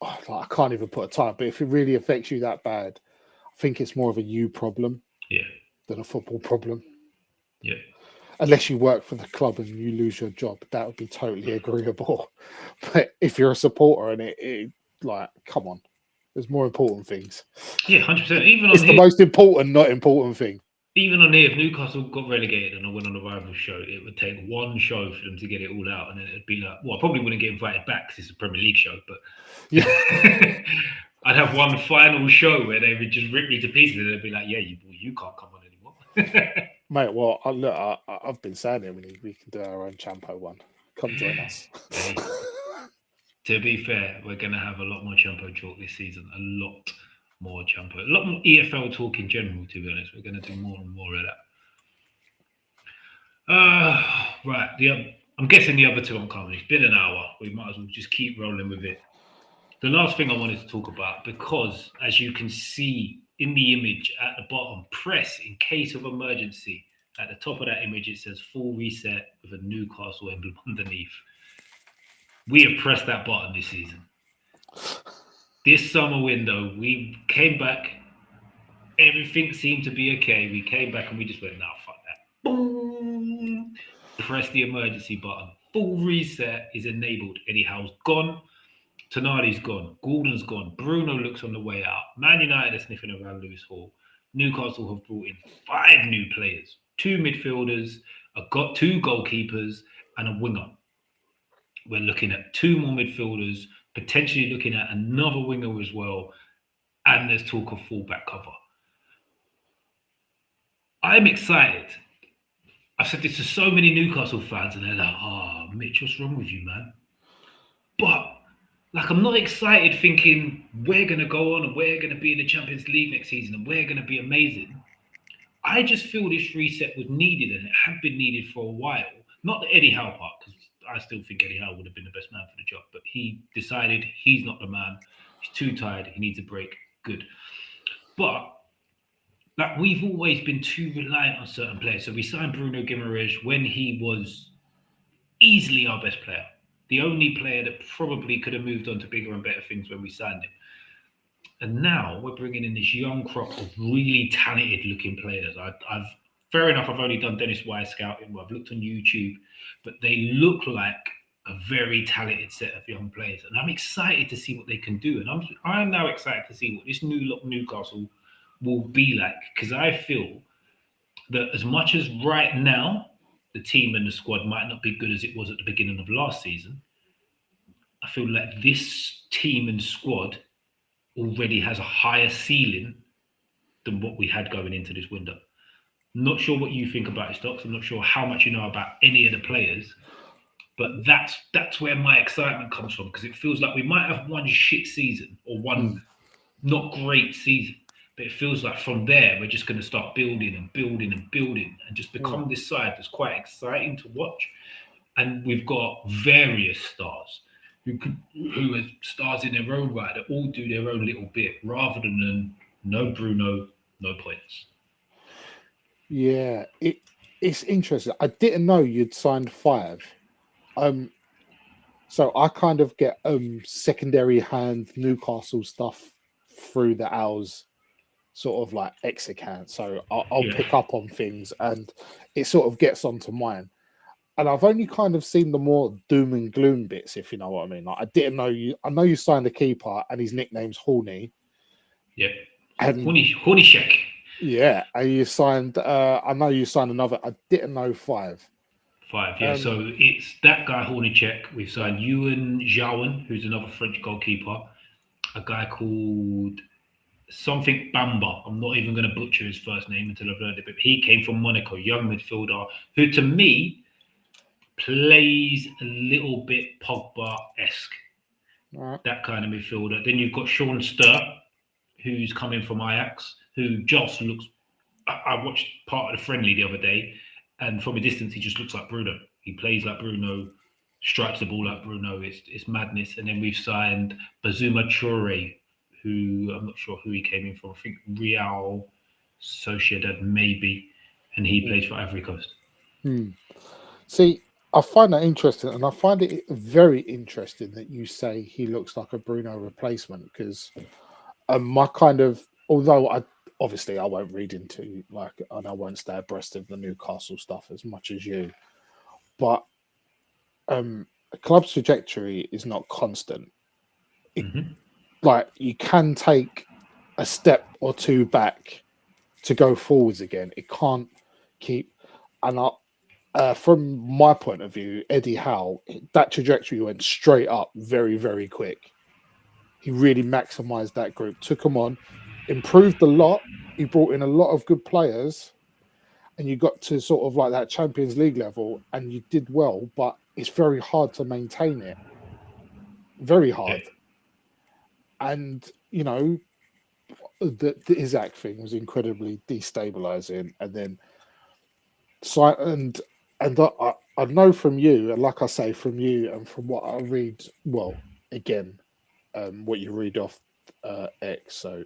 I can't even put a time, but if it really affects you that bad, I think it's more of a you problem than a football problem. Yeah. Unless you work for the club and you lose your job, that would be totally agreeable. But if you're a supporter and it like, come on, there's more important things. Yeah, 100%. Even on It's the most important, not important thing. Even on here, if Newcastle got relegated and I went on a rival show, it would take one show for them to get it all out, and then it'd be like, well, I probably wouldn't get invited back because it's a Premier League show, but Yeah. I'd have one final show where they would just rip me to pieces, and they'd be like, yeah, you can't come on anymore. Mate, well, look, I've been saying it. We can do our own Champo one. Come join us. Hey, to be fair, we're going to have a lot more Champo talk this season. A lot more Champo. A lot more EFL talk in general, to be honest. We're going to do more and more of that. Right. I'm guessing the other two aren't coming. It's been an hour. We might as well just keep rolling with it. The last thing I wanted to talk about, because as you can see in the image at the bottom, press in case of emergency. At the top of that image, it says full reset with a Newcastle emblem underneath. We have pressed that button this season. This summer window, we came back. Everything seemed to be okay. We came back and we just went, nah, fuck that. Boom. Press the emergency button. Full reset is enabled. Eddie Howe's gone. Tonali's gone. Gordon's gone. Bruno looks on the way out. Man United are sniffing around Lewis Hall. Newcastle have brought in 5 new players, 2 midfielders, got 2 goalkeepers, and a winger. We're looking at 2 more midfielders, potentially looking at another winger as well, and there's talk of fullback cover. I'm excited. I've said this to so many Newcastle fans, and they're like, "Oh, Mitch, what's wrong with you, man?" But I'm not excited thinking we're going to go on and we're going to be in the Champions League next season and we're going to be amazing. I just feel this reset was needed, and it had been needed for a while. Not the Eddie Howe part, because I still think Eddie Howe would have been the best man for the job, but he decided he's not the man. He's too tired. He needs a break. Good. But we've always been too reliant on certain players. So we signed Bruno Guimaraes when he was easily our best player. The only player that probably could have moved on to bigger and better things when we signed him. And now we're bringing in this young crop of really talented looking players. Fair enough, I've only done Dennis Wise scouting. I've looked on YouTube, but they look like a very talented set of young players. And I'm excited to see what they can do. And I'm now excited to see what this new look Newcastle will be like. Because I feel that as much as right now, the team and the squad might not be good as it was at the beginning of last season, I feel like this team and squad already has a higher ceiling than what we had going into this window. Not sure what you think about it, Stocks. I'm not sure how much you know about any of the players, but that's where my excitement comes from, because it feels like we might have one shit season or one not great season, but it feels like from there we're just going to start building and building and building and just become this side that's quite exciting to watch. And we've got various stars who are stars in their own right that all do their own little bit, rather than no Bruno, no points. Yeah, it's interesting. I didn't know you'd signed 5. So I kind of get secondary hand Newcastle stuff through the Owls sort of like X account. So I'll pick up on things and it sort of gets onto mine. And I've only kind of seen the more doom and gloom bits, if you know what I mean. Like, I didn't know you. I know you signed a keeper, and his nickname's Horny. Yeah, and Horny Sheck. Yeah, and you signed. I know you signed another. I didn't know 5. 5, yeah. So it's that guy Hornicek. We've signed Ewan Jawan, who's another French goalkeeper. A guy called something Bamba. I'm not even going to butcher his first name until I've learned it. But he came from Monaco, young midfielder, who to me plays a little bit Pogba-esque. Right. That kind of midfielder. Then you've got Sean Sturt, who's coming from Ajax, who just looks... I watched part of the friendly the other day, and from a distance, he just looks like Bruno. He plays like Bruno, strikes the ball like Bruno. It's madness. And then we've signed Bazuma Traore, who I'm not sure who he came in from. I think Real Sociedad, maybe. And he plays for Ivory Coast. See, I find that interesting, and I find it very interesting that you say he looks like a Bruno replacement because my kind of, although obviously I won't read into like, and I won't stay abreast of the Newcastle stuff as much as you, but a club's trajectory is not constant. Like you can take a step or two back to go forwards again. It can't keep. And from my point of view, Eddie Howe, that trajectory went straight up very, very quick. He really maximised that group, took them on, improved a lot. He brought in a lot of good players, and you got to sort of like that Champions League level, and you did well, but it's very hard to maintain it. Very hard. And, you know, the Isaac thing was incredibly destabilizing. And then, I know from you, and like I say, from you and from what I read, well, again, what you read off X, so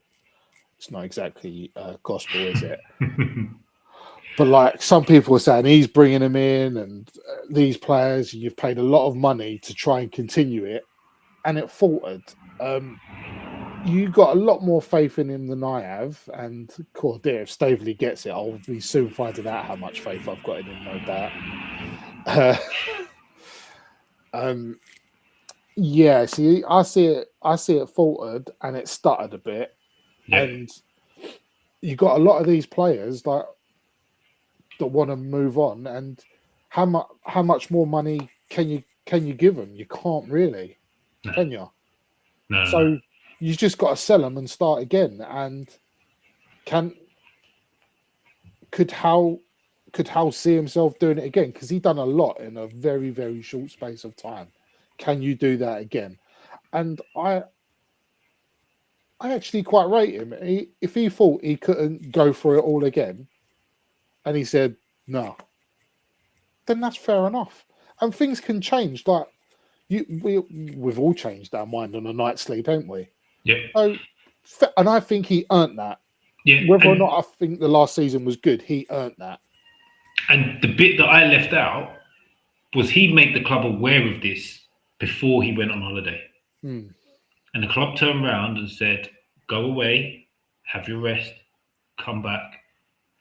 it's not exactly gospel, is it? But like some people are saying, he's bringing them in, and these players, you've paid a lot of money to try and continue it, and it faltered. You got a lot more faith in him than I have, and cool, dear, if Staveley gets it, I'll be soon finding out how much faith I've got in him, no doubt. Yeah, see, I see it faltered and it stuttered a bit, and you got a lot of these players like that want to move on, and how much more money can you give them? You can't really, can you? No. So you just got to sell them and start again. And could Hal see himself doing it again? Because he done a lot in a very, very short space of time. Can you do that again? And I actually quite rate him. If he thought he couldn't go for it all again, and he said no, then that's fair enough. And things can change. Like we've all changed our mind on a night's sleep, haven't we? Yeah. So, and I think he earned that. Yeah. Whether or not I think the last season was good, he earned that. And the bit that I left out was he made the club aware of this before he went on holiday. And the club turned around and said, go away, have your rest, come back,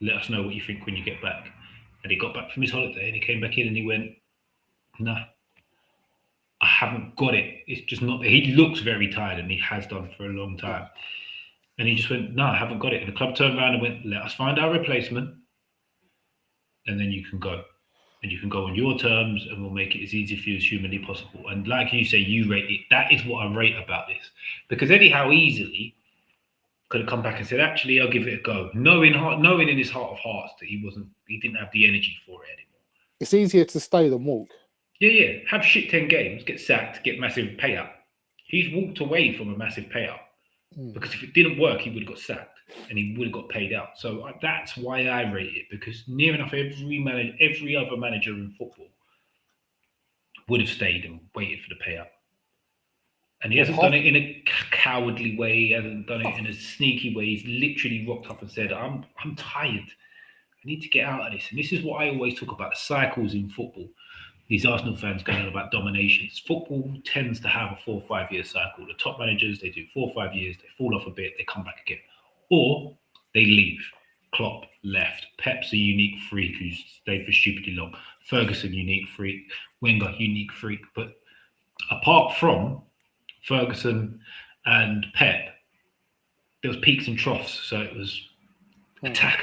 let us know what you think when you get back. And he got back from his holiday and he came back in and he went, nah, I haven't got it. It's just not there. He looks very tired and he has done for a long time. And he just went, no, I haven't got it. And the club turned around and went, let us find our replacement and then you can go. And you can go on your terms and we'll make it as easy for you as humanly possible. And like you say, you rate it. That is what I rate about this. Because Eddie Howe easily could have come back and said, actually, I'll give it a go. Knowing in his heart of hearts that he didn't have the energy for it anymore. It's easier to stay than walk. Yeah. Have shit 10 games, get sacked, get massive payout. He's walked away from a massive payout. Because if it didn't work, he would have got sacked and he would have got paid out. So that's why I rate it, because near enough every other manager in football would have stayed and waited for the payout. And he hasn't done it in a cowardly way. He hasn't done it in a sneaky way. He's literally rocked up and said, I'm tired. I need to get out of this. And this is what I always talk about, the cycles in football. These Arsenal fans going on about dominations. Football tends to have a 4 or 5 year cycle. The top managers, they do 4 or 5 years, they fall off a bit, they come back again. Or they leave. Klopp left. Pep's a unique freak who's stayed for stupidly long. Ferguson, unique freak. Wenger, unique freak. But apart from Ferguson and Pep, there was peaks and troughs. So it was attack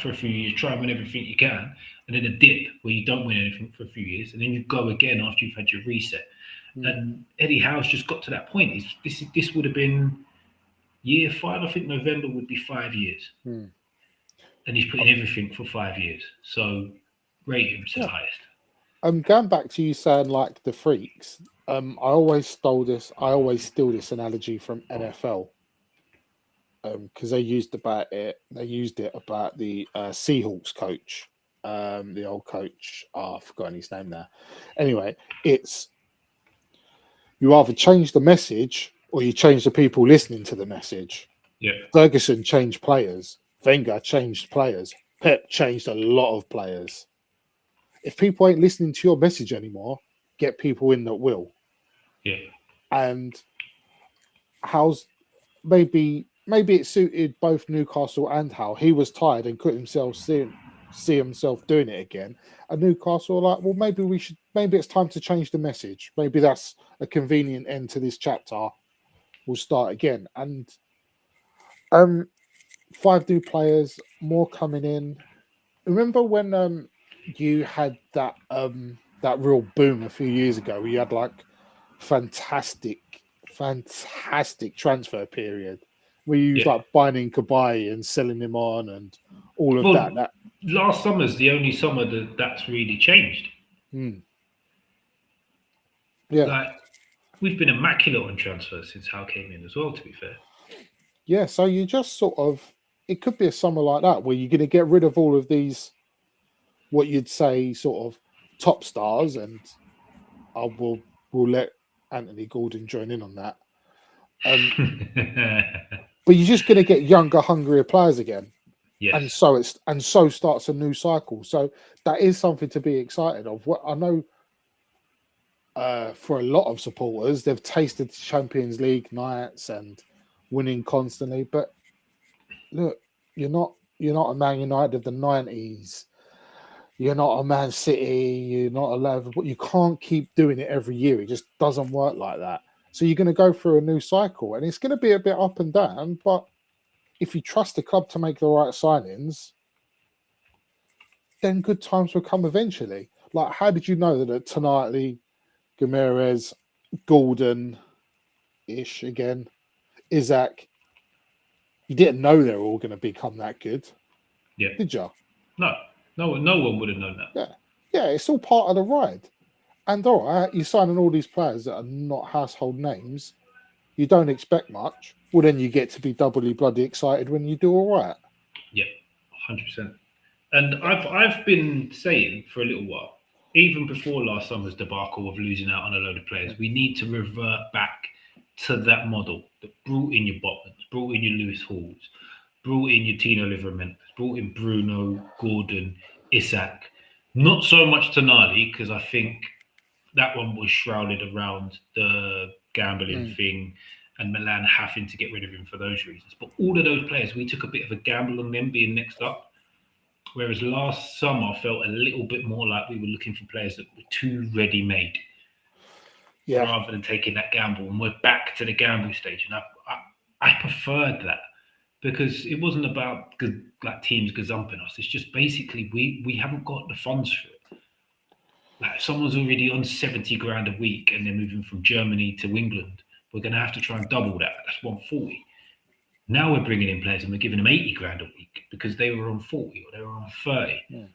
for a few years, try and win everything you can, and then a dip where you don't win anything for a few years, and then you go again after you've had your reset. And Eddie Howe's just got to that point. This would have been year 5. I think November would be 5 years. And he's putting everything for 5 years. So rate him to the highest. Going back to you saying like the freaks, I always steal this analogy from NFL. Because they used it about the Seahawks coach, the old coach. I've forgotten his name now. Anyway, it's you either change the message or you change the people listening to the message. Yeah. Ferguson changed players. Wenger changed players. Pep changed a lot of players. if people ain't listening to your message anymore, get people in that will. Yeah. And how's maybe it suited both Newcastle and Hull. He was tired and couldn't himself see himself doing it again. And Newcastle were like, well, maybe it's time to change the message. Maybe that's a convenient end to this chapter. We'll start again. And 5 new players, more coming in. Remember when you had that real boom a few years ago where you had like fantastic transfer period where you was like buying in Kabay and selling him on and all of that. Last summer's the only summer that's really changed. Yeah. Like, we've been immaculate on transfers since Hal came in as well, to be fair. Yeah, so you just sort of, it could be a summer like that where you're going to get rid of all of these, what you'd say, sort of top stars, and we'll let Anthony Gordon join in on that. But you're just going to get younger, hungrier players again. Yes. And so starts a new cycle. So that is something to be excited of. What I know for a lot of supporters, they've tasted Champions League nights and winning constantly. But look, you're not a Man United of the 90s. You're not a Man City. You're not a Liverpool. You can't keep doing it every year. It just doesn't work like that. So you're going to go through a new cycle, and it's going to be a bit up and down. But if you trust the club to make the right signings, then good times will come eventually. Like, how did you know that Tonali, Gameres, Gordon-ish again, Isaac, you didn't know they were all going to become that good? Yeah. Did you? No one would have known that. Yeah, it's all part of the ride. And all right, you're signing all these players that are not household names. You don't expect much. Well, then you get to be doubly bloody excited when you do all right. Yeah, 100%. And I've been saying for a little while, even before last summer's debacle of losing out on a load of players, we need to revert back to that model that brought in your Botmans, brought in your Lewis Halls, brought in your Tino Livermore, brought in Bruno, Gordon, Isak. Not so much Tonali, because I think that one was shrouded around the gambling thing and Milan having to get rid of him for those reasons. But all of those players, we took a bit of a gamble on them being next up. Whereas last summer felt a little bit more like we were looking for players that were too ready-made, rather than taking that gamble. And we're back to the gamble stage, and I preferred that because it wasn't about like teams gazumping us. It's just basically we haven't got the funds for it. Like if someone's already on 70 grand a week and they're moving from Germany to England, we're going to have to try and double that. That's 140. Now we're bringing in players and we're giving them 80 grand a week because they were on 40 or they were on 30. Yeah.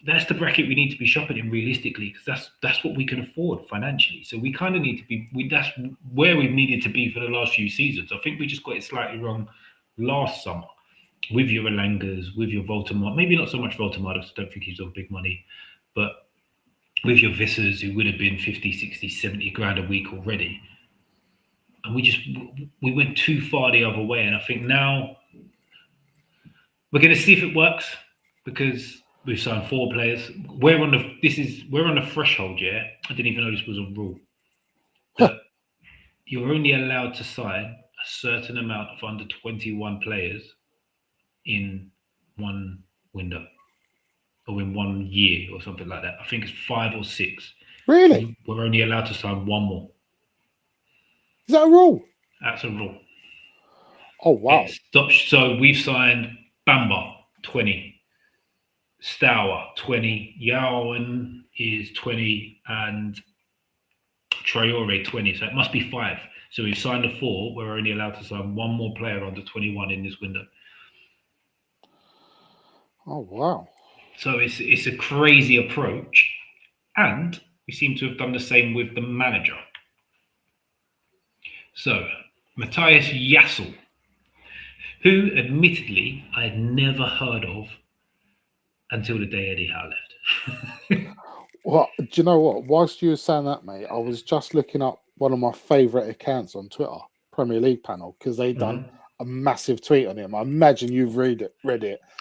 That's the bracket we need to be shopping in realistically, because that's what we can afford financially. So we kind of need to be. That's where we've needed to be for the last few seasons. I think we just got it slightly wrong last summer with your Elangas, with your Voldemort. Maybe not so much Voldemort, because I don't think he's on big money, but with your Vissers, who would have been 50, 60, 70 grand a week already. And we went too far the other way. And I think now we're going to see if it works, because we've signed 4 players. We're on the threshold, yeah. I didn't even know this was a rule. That you're only allowed to sign a certain amount of under 21 players in one window, or in 1 year, or something like that. I think it's 5 or 6. Really? We're only allowed to sign 1 more. Is that a rule? That's a rule. Oh, wow. So we've signed Bamba, 20. Stour, 20. Yawan is 20. And Traore, 20. So it must be 5. So we've signed a 4. We're only allowed to sign 1 more player under 21 in this window. Oh, wow. So it's a crazy approach. And we seem to have done the same with the manager. So, Matthias Yassel, who admittedly I had never heard of until the day Eddie Howe left. Well, do you know what? Whilst you were saying that, mate, I was just looking up one of my favourite accounts on Twitter, Premier League Panel, because they've done a massive tweet on him. I imagine you've read it,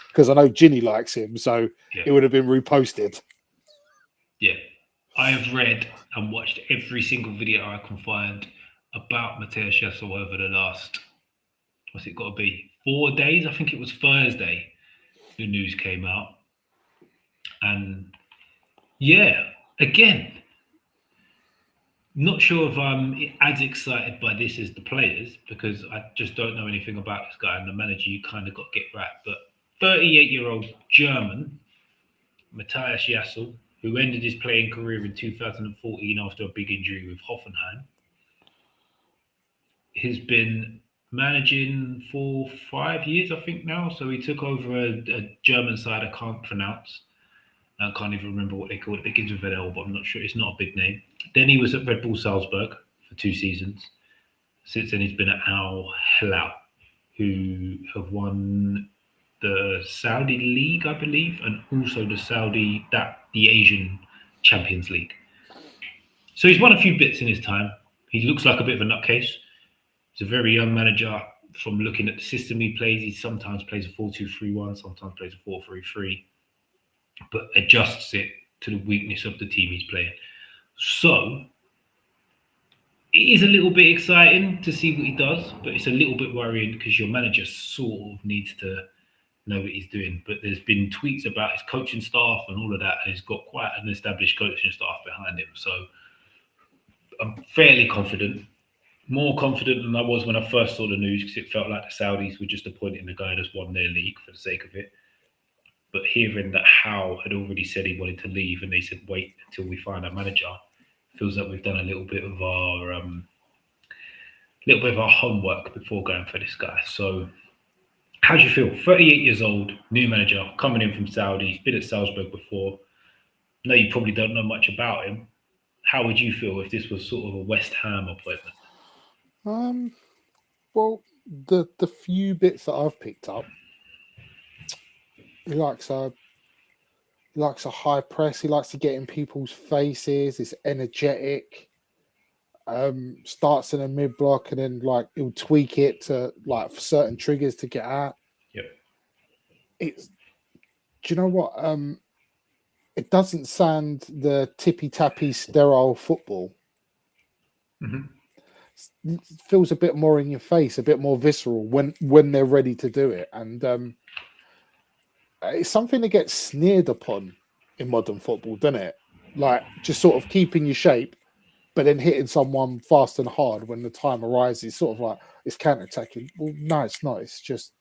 because I know Ginny likes him, so it would have been reposted. Yeah. I have read and watched every single video I can find about Matthias Schessel over the last, what's it got to be, 4 days? I think it was Thursday the news came out. And yeah, again, not sure if I'm as excited by this as the players because I just don't know anything about this guy and the manager. You kind of got to get right. But 38-year-old German Matthias Jassel, who ended his playing career in 2014 after a big injury with Hoffenheim, has been managing for 5 years, I think now. So he took over a German side I can't pronounce. I can't even remember what they call it. It begins with an L, but I'm not sure. It's not a big name. Then he was at Red Bull Salzburg for 2 seasons. Since then, he's been at Al Hilal, who have won the Saudi League, I believe, and also the Asian Champions League. So he's won a few bits in his time. He looks like a bit of a nutcase. He's a very young manager. From looking at the system he plays, he sometimes plays a 4-2-3-1, sometimes plays a 4-3-3, but adjusts it to the weakness of the team he's playing. So it is a little bit exciting to see what he does, but it's a little bit worrying because your manager sort of needs to know what he's doing. But there's been tweets about his coaching staff and all of that, and he's got quite an established coaching staff behind him. So I'm fairly confident, more confident than I was when I first saw the news because it felt like the Saudis were just appointing the guy that's won their league for the sake of it. But hearing that Howe had already said he wanted to leave and they said wait until we find a manager, feels like we've done a little bit of our homework before going for this guy. So how do you feel? 38 years old, new manager, coming in from Saudi, he's been at Salzburg before. No, you probably don't know much about him. How would you feel if this was sort of a West Ham appointment? Well, the few bits that I've picked up, he likes a high press. He likes to get in people's faces. He's energetic. Starts in a mid block and then like he'll tweak it to like for certain triggers to get out. Yep. Do you know what? It doesn't sound the tippy tappy sterile football. Mm-hmm. It feels a bit more in your face, a bit more visceral when they're ready to do it, and it's something that gets sneered upon in modern football, doesn't it? Like just sort of keeping your shape, but then hitting someone fast and hard when the time arises, sort of like it's counter-attacking. Well, no, it's not. It's just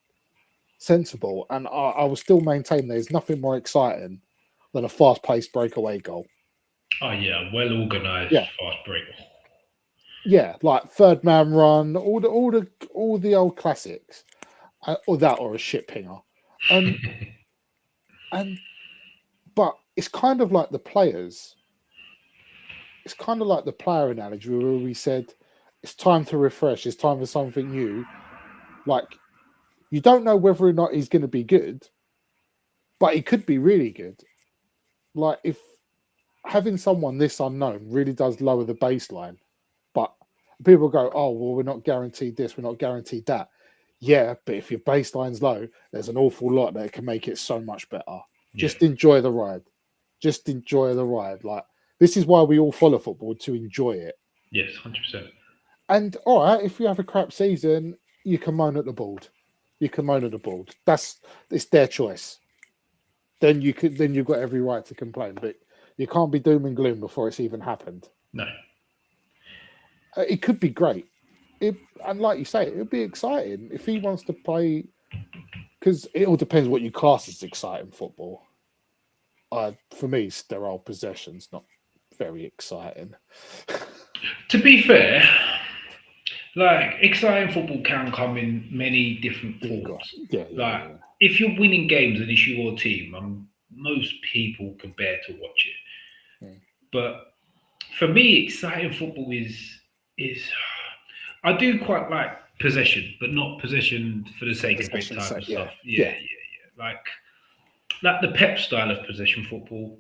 sensible. And I will still maintain there's nothing more exciting than a fast-paced breakaway goal. Oh yeah, well-organised fast break. Yeah, like third man run, all the old classics, or that, or a shit pinger. But it's kind of like the players. It's kind of like the player analogy where we said it's time to refresh, it's time for something new. Like you don't know whether or not he's going to be good, but he could be really good. Like if having someone this unknown really does lower the baseline, but people go, oh well, we're not guaranteed this, we're not guaranteed that. Yeah, but if your baseline's low, there's an awful lot that can make it so much better. Yeah. Just enjoy the ride. Just enjoy the ride. Like this is why we all follow football, to enjoy it. Yes, 100%. And all right, if you have a crap season, you can moan at the board. You can moan at the board. It's their choice. Then you've got every right to complain, but you can't be doom and gloom before it's even happened. No. It could be great. And like you say, it would be exciting if he wants to play, because it all depends what you class as exciting football. For me, sterile possession's not very exciting. To be fair, like exciting football can come in many different forms. If you're winning games and it's your team, most people can bear to watch it. Mm. But for me, exciting football is I do quite like possession, but not possession for the sake of it type of stuff. Yeah. Like the Pep style of possession football.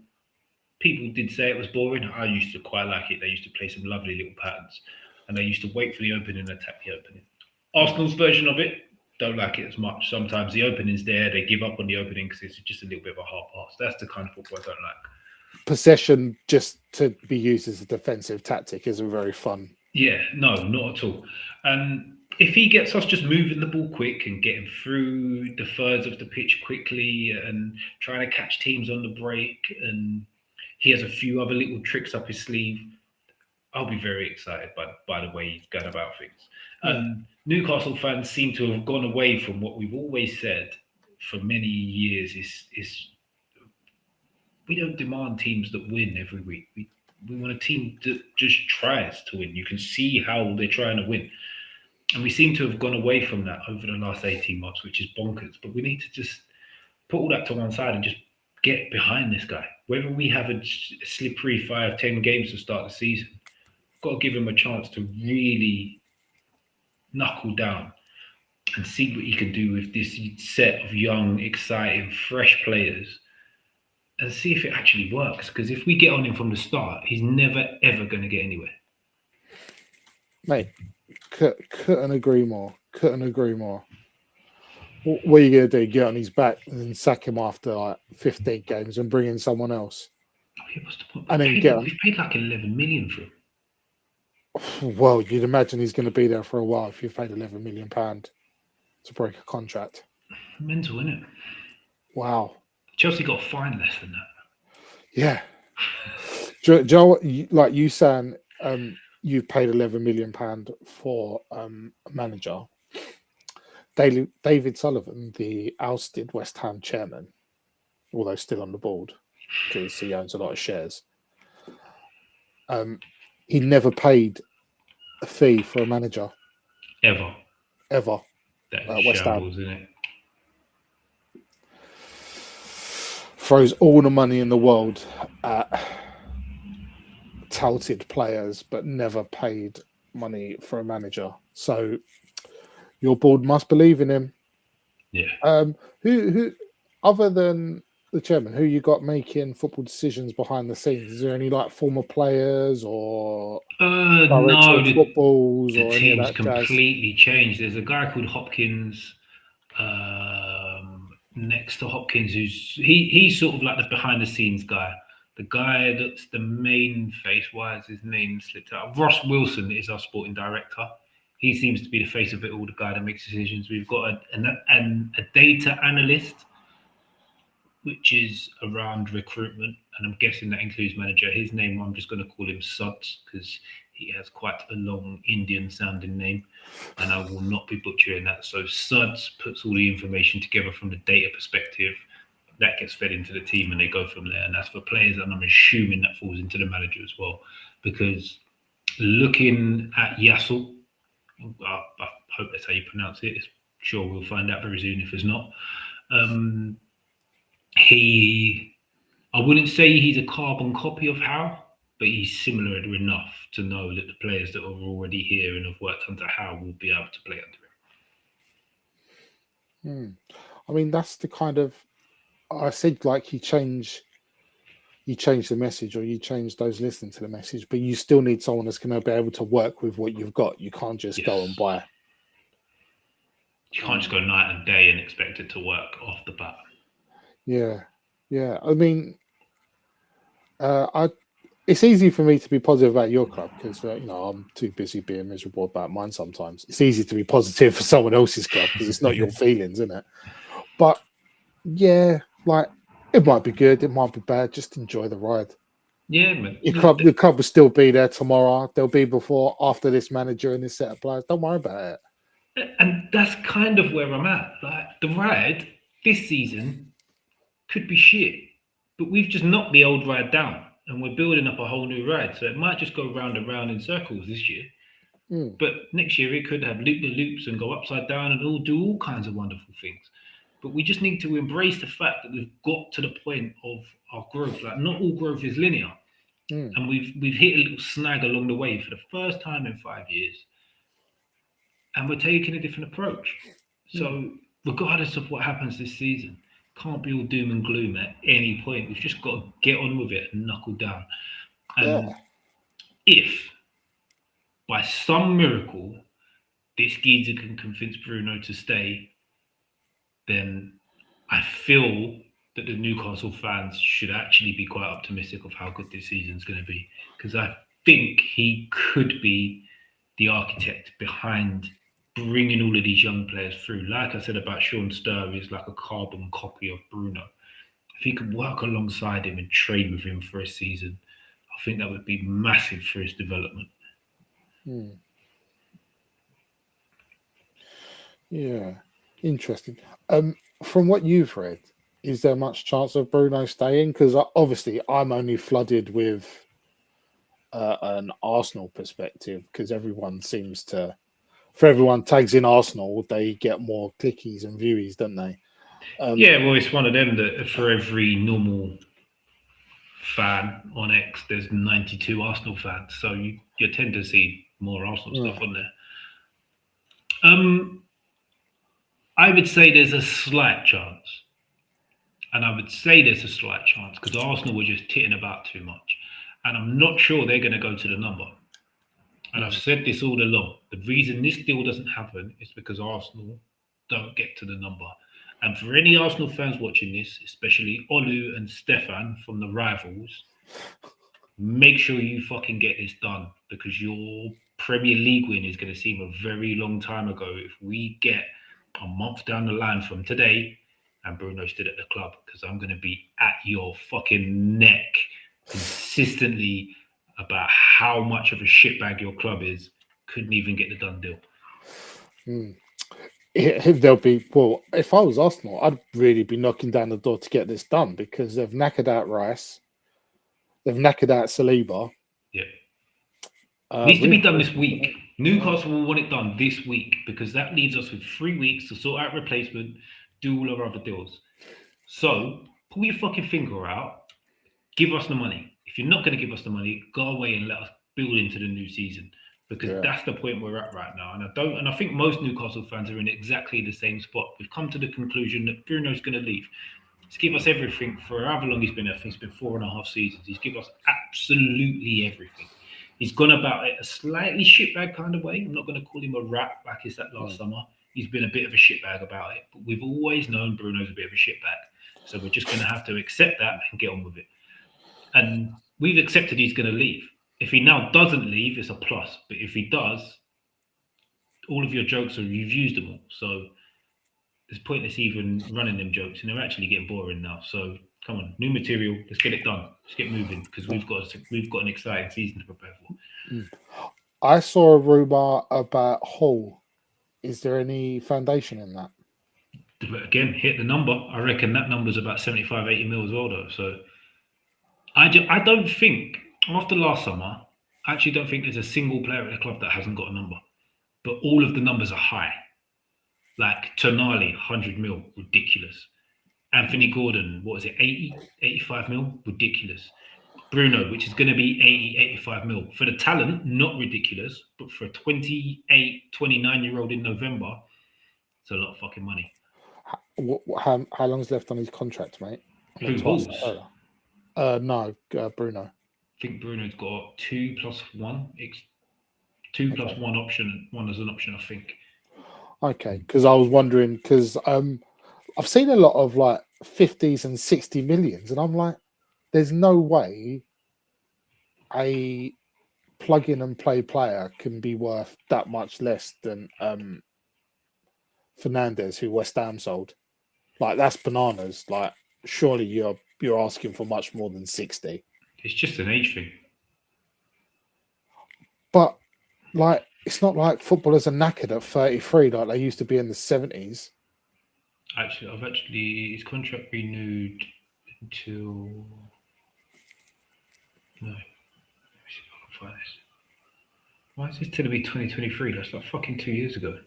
People did say it was boring. I used to quite like it. They used to play some lovely little patterns, and they used to wait for the opening and attack the opening. Arsenal's version of it, don't like it as much. Sometimes the opening's there, they give up on the opening because it's just a little bit of a hard pass. That's the kind of football I don't like. possession just to be used as a defensive tactic isn't very fun. Yeah, no, not at all. And if he gets us just moving the ball quick and getting through the thirds of the pitch quickly and trying to catch teams on the break, and he has a few other little tricks up his sleeve, I'll be very excited by the way he's gone about things. Yeah, And Newcastle fans seem to have gone away from what we've always said for many years is we don't demand teams that win every week. We want a team that just tries to win. You can see how they're trying to win. And we seem to have gone away from that over the last 18 months, which is bonkers. But we need to just put all that to one side and just get behind this guy. Whether we have a slippery 5, 10 games to start the season, got to give him a chance to really knuckle down and see what he can do with this set of young, exciting, fresh players and see if it actually works. Because if we get on him from the start, he's never, ever going to get anywhere. mate, couldn't agree more. Couldn't agree more. What are you going to do? Get on his back and then sack him after like 15 games and bring in someone else? Oh, yeah, what's the point? And then get on. We've paid like 11 million for him. Well, you'd imagine he's going to be there for a while if you've paid £11 million to break a contract. Mental, isn't it? Wow. Chelsea got a fine less than that. Yeah. Do you know what? Like you saying, you paid £11 million for a manager. David Sullivan, the ousted West Ham chairman, although still on the board because he owns a lot of shares, he never paid a fee for a manager. Ever. That is West shambles, Ham. isn't it? Throws all the money in the world at touted players, but never paid money for a manager. So your board must believe in him. Yeah. Who other than the chairman, who you got making football decisions behind the scenes? Is there any like former players or no, footballs the or any of team's that jazz? completely changed. There's a guy called Hopkins. Next to Hopkins, he's sort of like the behind the scenes guy. The guy that's the main face. Why has his name slipped out? Ross Wilson is our sporting director. He seems to be the face of it all, the guy that makes decisions. We've got a data analyst, which is around recruitment, and I'm guessing that includes manager. His name, I'm just going to call him Suds because he has quite a long Indian-sounding name, and I will not be butchering that. So Suds puts all the information together from the data perspective. That gets fed into the team, and they go from there. And that's for players, and I'm assuming that falls into the manager as well, because looking at Yassel, I hope that's how you pronounce it. Sure, we'll find out very soon if it's not. I wouldn't say he's a carbon copy of Howe, but he's similar enough to know that the players that are already here and have worked under Howe will be able to play under him. I mean, that's the kind of, I said, like you change the message or you change those listening to the message, but you still need someone that's going to be able to work with what you've got. You can't just go and buy. You can't just go night and day and expect it to work off the bat. Yeah. I mean, it's easy for me to be positive about your club because I'm too busy being miserable about mine sometimes. It's easy to be positive for someone else's club because it's not your feelings, isn't it? But yeah, like it might be good, it might be bad. Just enjoy the ride. Yeah, man. The club will still be there tomorrow. They'll be after this manager and this set of players. Don't worry about it. And that's kind of where I'm at. Like the ride this season could be shit, but we've just knocked the old ride down and we're building up a whole new ride. So it might just go round and round in circles this year. But next year it could have loop the loops and go upside down and do all kinds of wonderful things. But we just need to embrace the fact that we've got to the point of our growth. Like not all growth is linear. And we've hit a little snag along the way for the first time in 5 years. And we're taking a different approach. So regardless of what happens this season, can't be all doom and gloom at any point. We've just got to get on with it and knuckle down. And if by some miracle this geezer can convince Bruno to stay, then I feel that the Newcastle fans should actually be quite optimistic of how good this season's going to be, because I think he could be the architect behind bringing all of these young players through. Like I said about Sean Sturr, is like a carbon copy of Bruno. If he could work alongside him and train with him for a season, I think that would be massive for his development. Yeah, interesting. From what you've read, is there much chance of Bruno staying? Because obviously, I'm only flooded with an Arsenal perspective because everyone seems to, for everyone tags in Arsenal, they get more clickies and viewies, don't they? Yeah, well, it's one of them that for every normal fan on X, there's 92 Arsenal fans, so you tend to see more Arsenal stuff on there. I would say there's a slight chance. And I would say there's a slight chance because Arsenal were just titting about too much. And I'm not sure they're going to go to the number. And I've said this all along. The reason this deal doesn't happen is because Arsenal don't get to the number. And for any Arsenal fans watching this, especially Olu and Stefan from the rivals, make sure you fucking get this done because your Premier League win is going to seem a very long time ago if we get a month down the line from today and Bruno stood at the club, because I'm going to be at your fucking neck consistently about how much of a shitbag your club is. Couldn't even get the done deal. There'll be, well, if I was Arsenal, I'd really be knocking down the door to get this done because they've knackered out Rice, they've knackered out Saliba. Yeah. Needs to be done this week. Newcastle will want it done this week because that leaves us with 3 weeks to sort out replacement, do all our other deals. So pull your fucking finger out, give us the money. If you're not going to give us the money, go away and let us build into the new season, because that's the point we're at right now. And I think most Newcastle fans are in exactly the same spot. We've come to the conclusion that Bruno's going to leave. He's given us everything for however long he's been there. I think it's been 4.5 seasons. He's given us absolutely everything. He's gone about it a slightly shitbag kind of way. I'm not going to call him a rat like he said last summer. He's been a bit of a shitbag about it. But we've always known Bruno's a bit of a shitbag. So we're just going to have to accept that and get on with it. And we've accepted he's going to leave. If he now doesn't leave, it's a plus. But if he does, all of your jokes you've used them all. So it's pointless even running them jokes. And they're actually getting boring now. So come on, new material. Let's get it done. Let's get moving because we've got an exciting season to prepare for. I saw a rumor about Hull. Is there any foundation in that? But again, hit the number. I reckon that number's about 75, 80 mil as well, though. So I don't think, after last summer, I actually don't think there's a single player at the club that hasn't got a number. But all of the numbers are high. Like Tonali, 100 mil, ridiculous. Anthony Gordon, what is it, 80, 85 mil? Ridiculous. Bruno, which is going to be 80, 85 mil. For the talent, not ridiculous, but for a 28, 29-year-old in November, it's a lot of fucking money. How long's left on his contract, mate? Who, Halls? No, Bruno. I think Bruno's got 2 plus 1. 2 plus 1 option. One as an option, I think. Okay, because I was wondering, because I've seen a lot of like 50s and 60 millions, and I'm like, there's no way a plug-in and play player can be worth that much less than Fernandez, who West Ham sold. Like, that's bananas. Like, surely you're asking for much more than 60. It's just an age thing. But like, it's not like footballers are knackered at 33 like they used to be in the 70s. Actually, his contract renewed until no. Let me see if I can find this. Why is this telling me 2023? That's like fucking 2 years ago.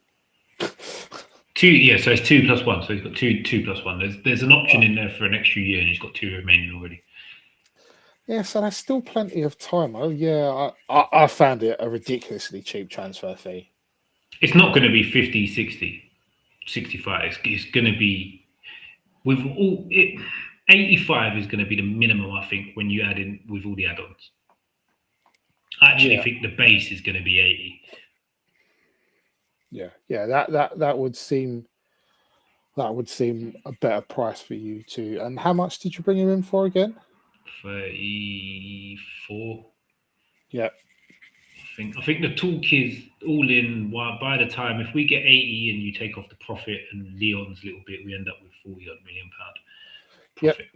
So it's 2 plus 1. So he's got two plus 1. There's an option in there for an extra year, and he's got 2 remaining already. Yeah, so there's still plenty of time. Oh yeah, I found it a ridiculously cheap transfer fee. It's not going to be 50, 60, 65. It's going to be 85 is going to be the minimum, I think, when you add in with all the add-ons. I actually think the base is going to be 80. Yeah, that would seem That would seem a better price for you to. And how much did you bring him in for again? 34. Yeah. I think the talk is all in. By the time if we get 80 and you take off the profit and Leon's little bit, we end up with 40 odd million pound Yep. profit.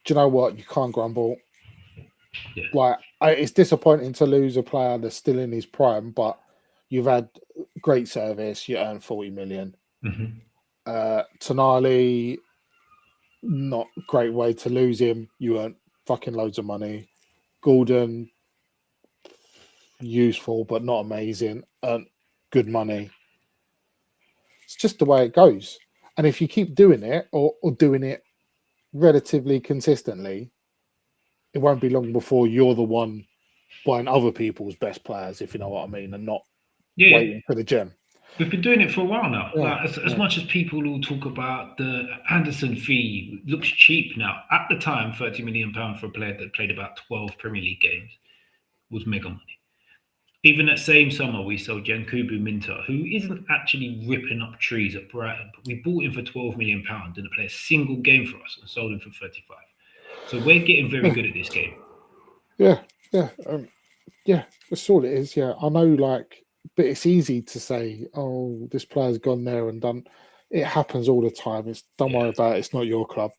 Do you know what? You can't grumble. Yeah. Like, it's disappointing to lose a player that's still in his prime, but you've had great service. You earned 40 million. Mm-hmm. Tonali, not great way to lose him. You earned fucking loads of money. Gordon, useful but not amazing. Earned good money. It's just the way it goes. And if you keep doing it or doing it relatively consistently, it won't be long before you're the one buying other people's best players, if you know what I mean, and not Yeah, waiting for the gem. we've been doing it for a while now. Yeah, Like as yeah, much as people will talk about the Anderson fee looks cheap now. At the time, £30 million for a player that played about 12 Premier League games was mega money. Even that same summer, we sold Yankubu Minter, who isn't actually ripping up trees at Brighton, but we bought him for £12 million, didn't play a single game for us, and sold him for 35. So we're getting very good at this game. yeah, yeah, yeah. That's all it is. Yeah, I know. Like, but it's easy to say, "Oh, this player's gone there and done." It happens all the time. It's don't Yeah, worry about it. It's not your club.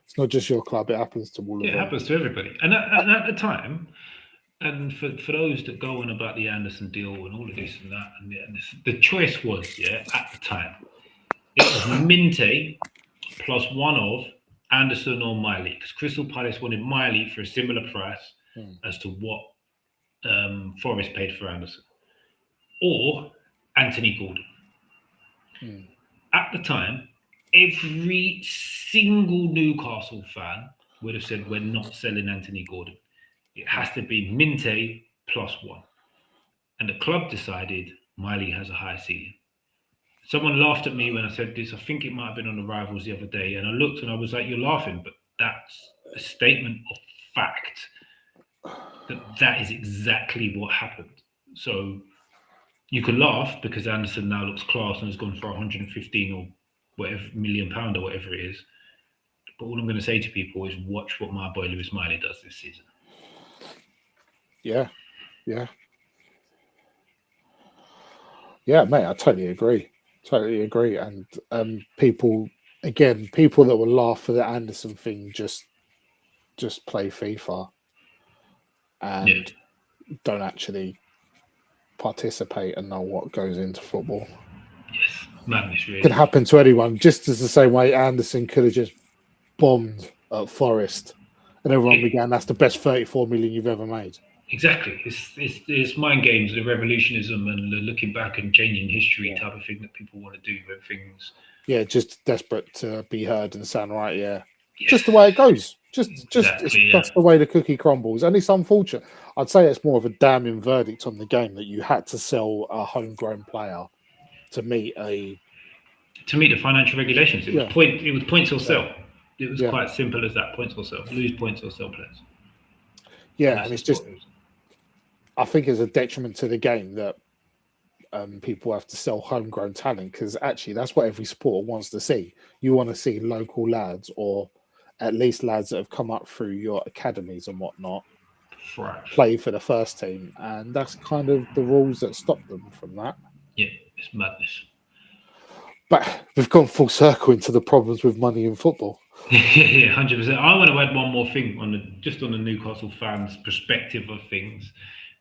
It's not just your club. It happens to all of yeah, it them. happens to everybody. And at the time, and for those that go on about the Anderson deal and all of this and that, and the choice was, yeah, at the time, it was Minte plus one of Anderson or Miley, because Crystal Palace wanted Miley for a similar price as to what Forest paid for Anderson, or Anthony Gordon. Mm. At the time, every single Newcastle fan would have said, "We're not selling Anthony Gordon. It has to be Minte plus one." And the club decided Miley has a high ceiling. Someone laughed at me when I said this. I think it might have been on the Rivals the other day. And I looked and I was like, "You're laughing," but that's a statement of fact that is exactly what happened. So you can laugh because Anderson now looks class and has gone for 115 or whatever £1 million or whatever it is. But all I'm going to say to people is watch what my boy Lewis Miley does this season. Yeah, yeah, yeah, mate. I totally agree. Totally agree. And people, again, people that will laugh for the Anderson thing just play FIFA Yeah, and don't actually participate and know what goes into football. yes, madness It can really. happen to anyone, just as the same way Anderson could have just bombed at Forest, and everyone It, began, "That's the best 34 million you've ever made." exactly. It's mind games, the revolutionism and the looking back and changing history Yeah, type of thing that people want to do with things. yeah, just desperate to be heard and sound right. Yeah, Yes, just the way it goes. Just it's exactly. Yeah, just the way the cookie crumbles, and it's unfortunate. I'd say it's more of a damning verdict on the game that you had to sell a homegrown player to meet a to meet the financial regulations, it was yeah, points or yeah, sell. It was yeah, quite simple as that: points or sell, lose points or sell players. And yeah, that's and it's just what just it was. I think it's a detriment to the game that people have to sell homegrown talent because actually that's what every sport wants to see. You want to see local lads or at least lads that have come up through your academies and whatnot Thrive. play for the first team, and that's kind of the rules that stop them from that. Yeah, it's madness. But we've gone full circle into the problems with money in football. Yeah, 100%. I want to add one more thing on the Newcastle fans' perspective of things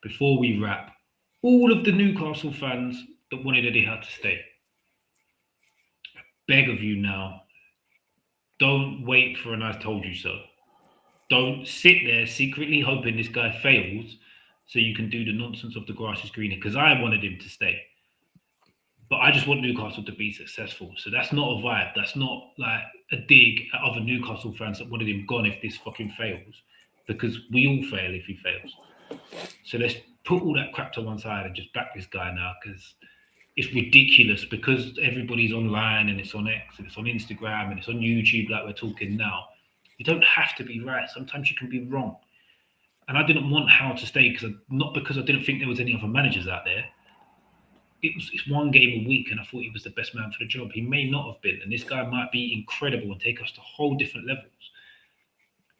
before we wrap. All of the Newcastle fans that wanted Eddie Howe to stay, beg of you now, don't wait for an "I told you so." Don't sit there secretly hoping this guy fails so you can do the nonsense of the grass is greener. Because I wanted him to stay, but I just want Newcastle to be successful. So that's not a vibe. That's not like a dig at other Newcastle fans that wanted him gone if this fucking fails, because we all fail if he fails. So let's put all that crap to one side and just back this guy now, because it's ridiculous, because everybody's online and it's on X and it's on Instagram and it's on YouTube like we're talking now. You don't have to be right. Sometimes you can be wrong. And I didn't want Howe to stay not because I didn't think there was any other managers out there. it's one game a week, and I thought he was the best man for the job. He may not have been, and this guy might be incredible and take us to whole different levels.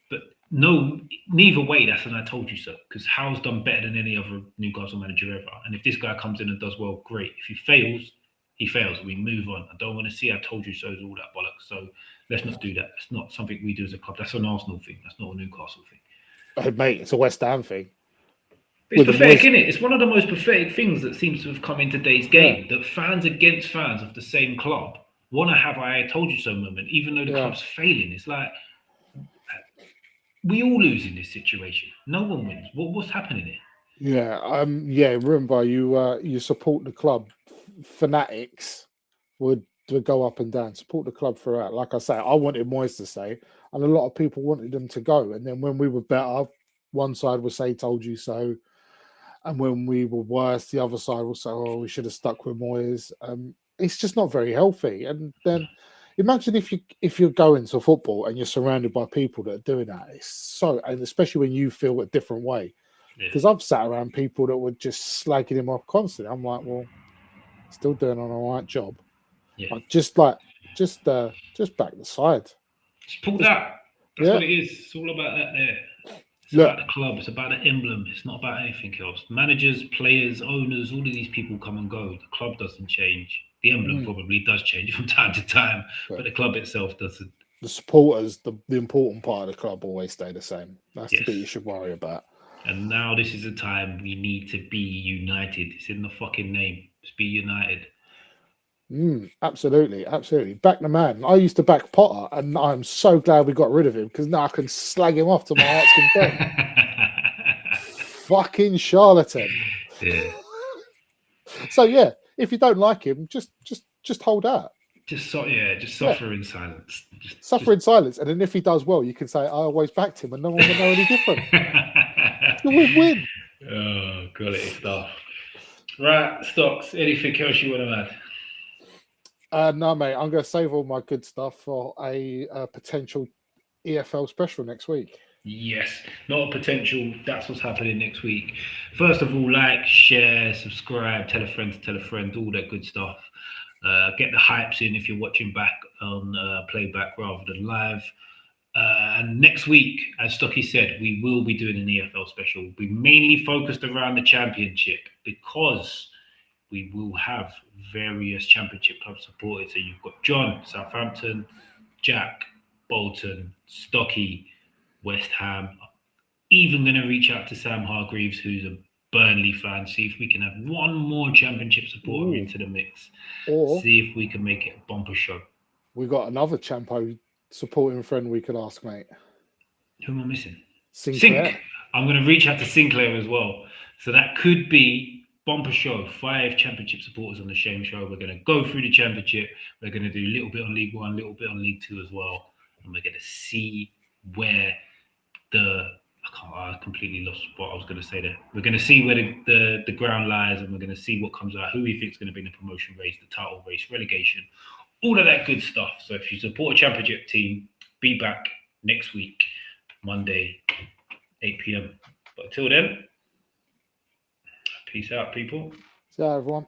But no, neither way, that's an I told you so. Because Howe's done better than any other Newcastle manager ever. And if this guy comes in and does well, great. If he fails, he fails. We move on. I don't want to see I told you so is all that bollocks. So let's not do that. It's not something we do as a club. That's an Arsenal thing. That's not a Newcastle thing. Oh, mate, it's a West Ham thing. It's pathetic, isn't it? It's one of the most pathetic things that seems to have come in today's game. That fans against fans of the same club want to have I told you so moment, even though the club's failing. It's like we all lose in this situation. No one wins. What's happening here? Yeah. Remember, you support the club. Fanatics would go up and down, support the club throughout. Like I say, I wanted Moyes to stay, and a lot of people wanted them to go. And then when we were better, one side would say "told you so," and when we were worse, the other side will say, "Oh, we should have stuck with Moyes." It's just not very healthy. And then imagine if you're going to football and you're surrounded by people that are doing that. It's so, and especially when you feel a different way. Because I've sat around people that were just slagging him off constantly. I'm like, well, still doing an all right job. Yeah. Like, just back the side. Support that. That's what it is. It's all about that there. It's about the club. It's about the emblem. It's not about anything else. Managers, players, owners, all of these people come and go. The club doesn't change. The emblem probably does change from time to time, but the club itself doesn't. The supporters, the important part of the club, always stay the same. That's the bit you should worry about. And now this is a time we need to be united. It's in the fucking name. Let's be united. Absolutely. Back the man. I used to back Potter, and I'm so glad we got rid of him because now I can slag him off to my heart's content. Fucking charlatan. Yeah. So if you don't like him, just hold out. Just suffer in silence. Suffer in silence, and then if he does well, you can say I always backed him, and no one will know any different. It's a win-win. Oh, quality stuff. Right, Stocks. Anything else you want to add? No, mate. I'm going to save all my good stuff for a potential EFL special next week. Yes, not a potential. That's what's happening next week. First of all, like, share, subscribe, tell a friend, all that good stuff. Get the hypes in if you're watching back on playback rather than live. And next week, as Stocky said, we will be doing an EFL special. We'll be mainly focused around the championship because we will have various championship club supporters. So you've got John, Southampton, Jack, Bolton, Stocky, West Ham. Even going to reach out to Sam Hargreaves, who's a Burnley fan, see if we can have one more championship supporter into the mix. Or see if we can make it a bumper show. We got another Champo supporting friend we could ask, mate. Who am I missing? Sinclair. I'm going to reach out to Sinclair as well. So that could be bumper show. 5 championship supporters on the same show. We're going to go through the championship. We're going to do a little bit on League One, a little bit on League Two as well. And we're going to see where I completely lost what I was going to say there. We're going to see where the ground lies, and we're going to see what comes out, who we think is going to be in the promotion race, the title race, relegation, all of that good stuff. So if you support a championship team, be back next week, Monday, 8 p.m. But until then, peace out, people. See you, everyone.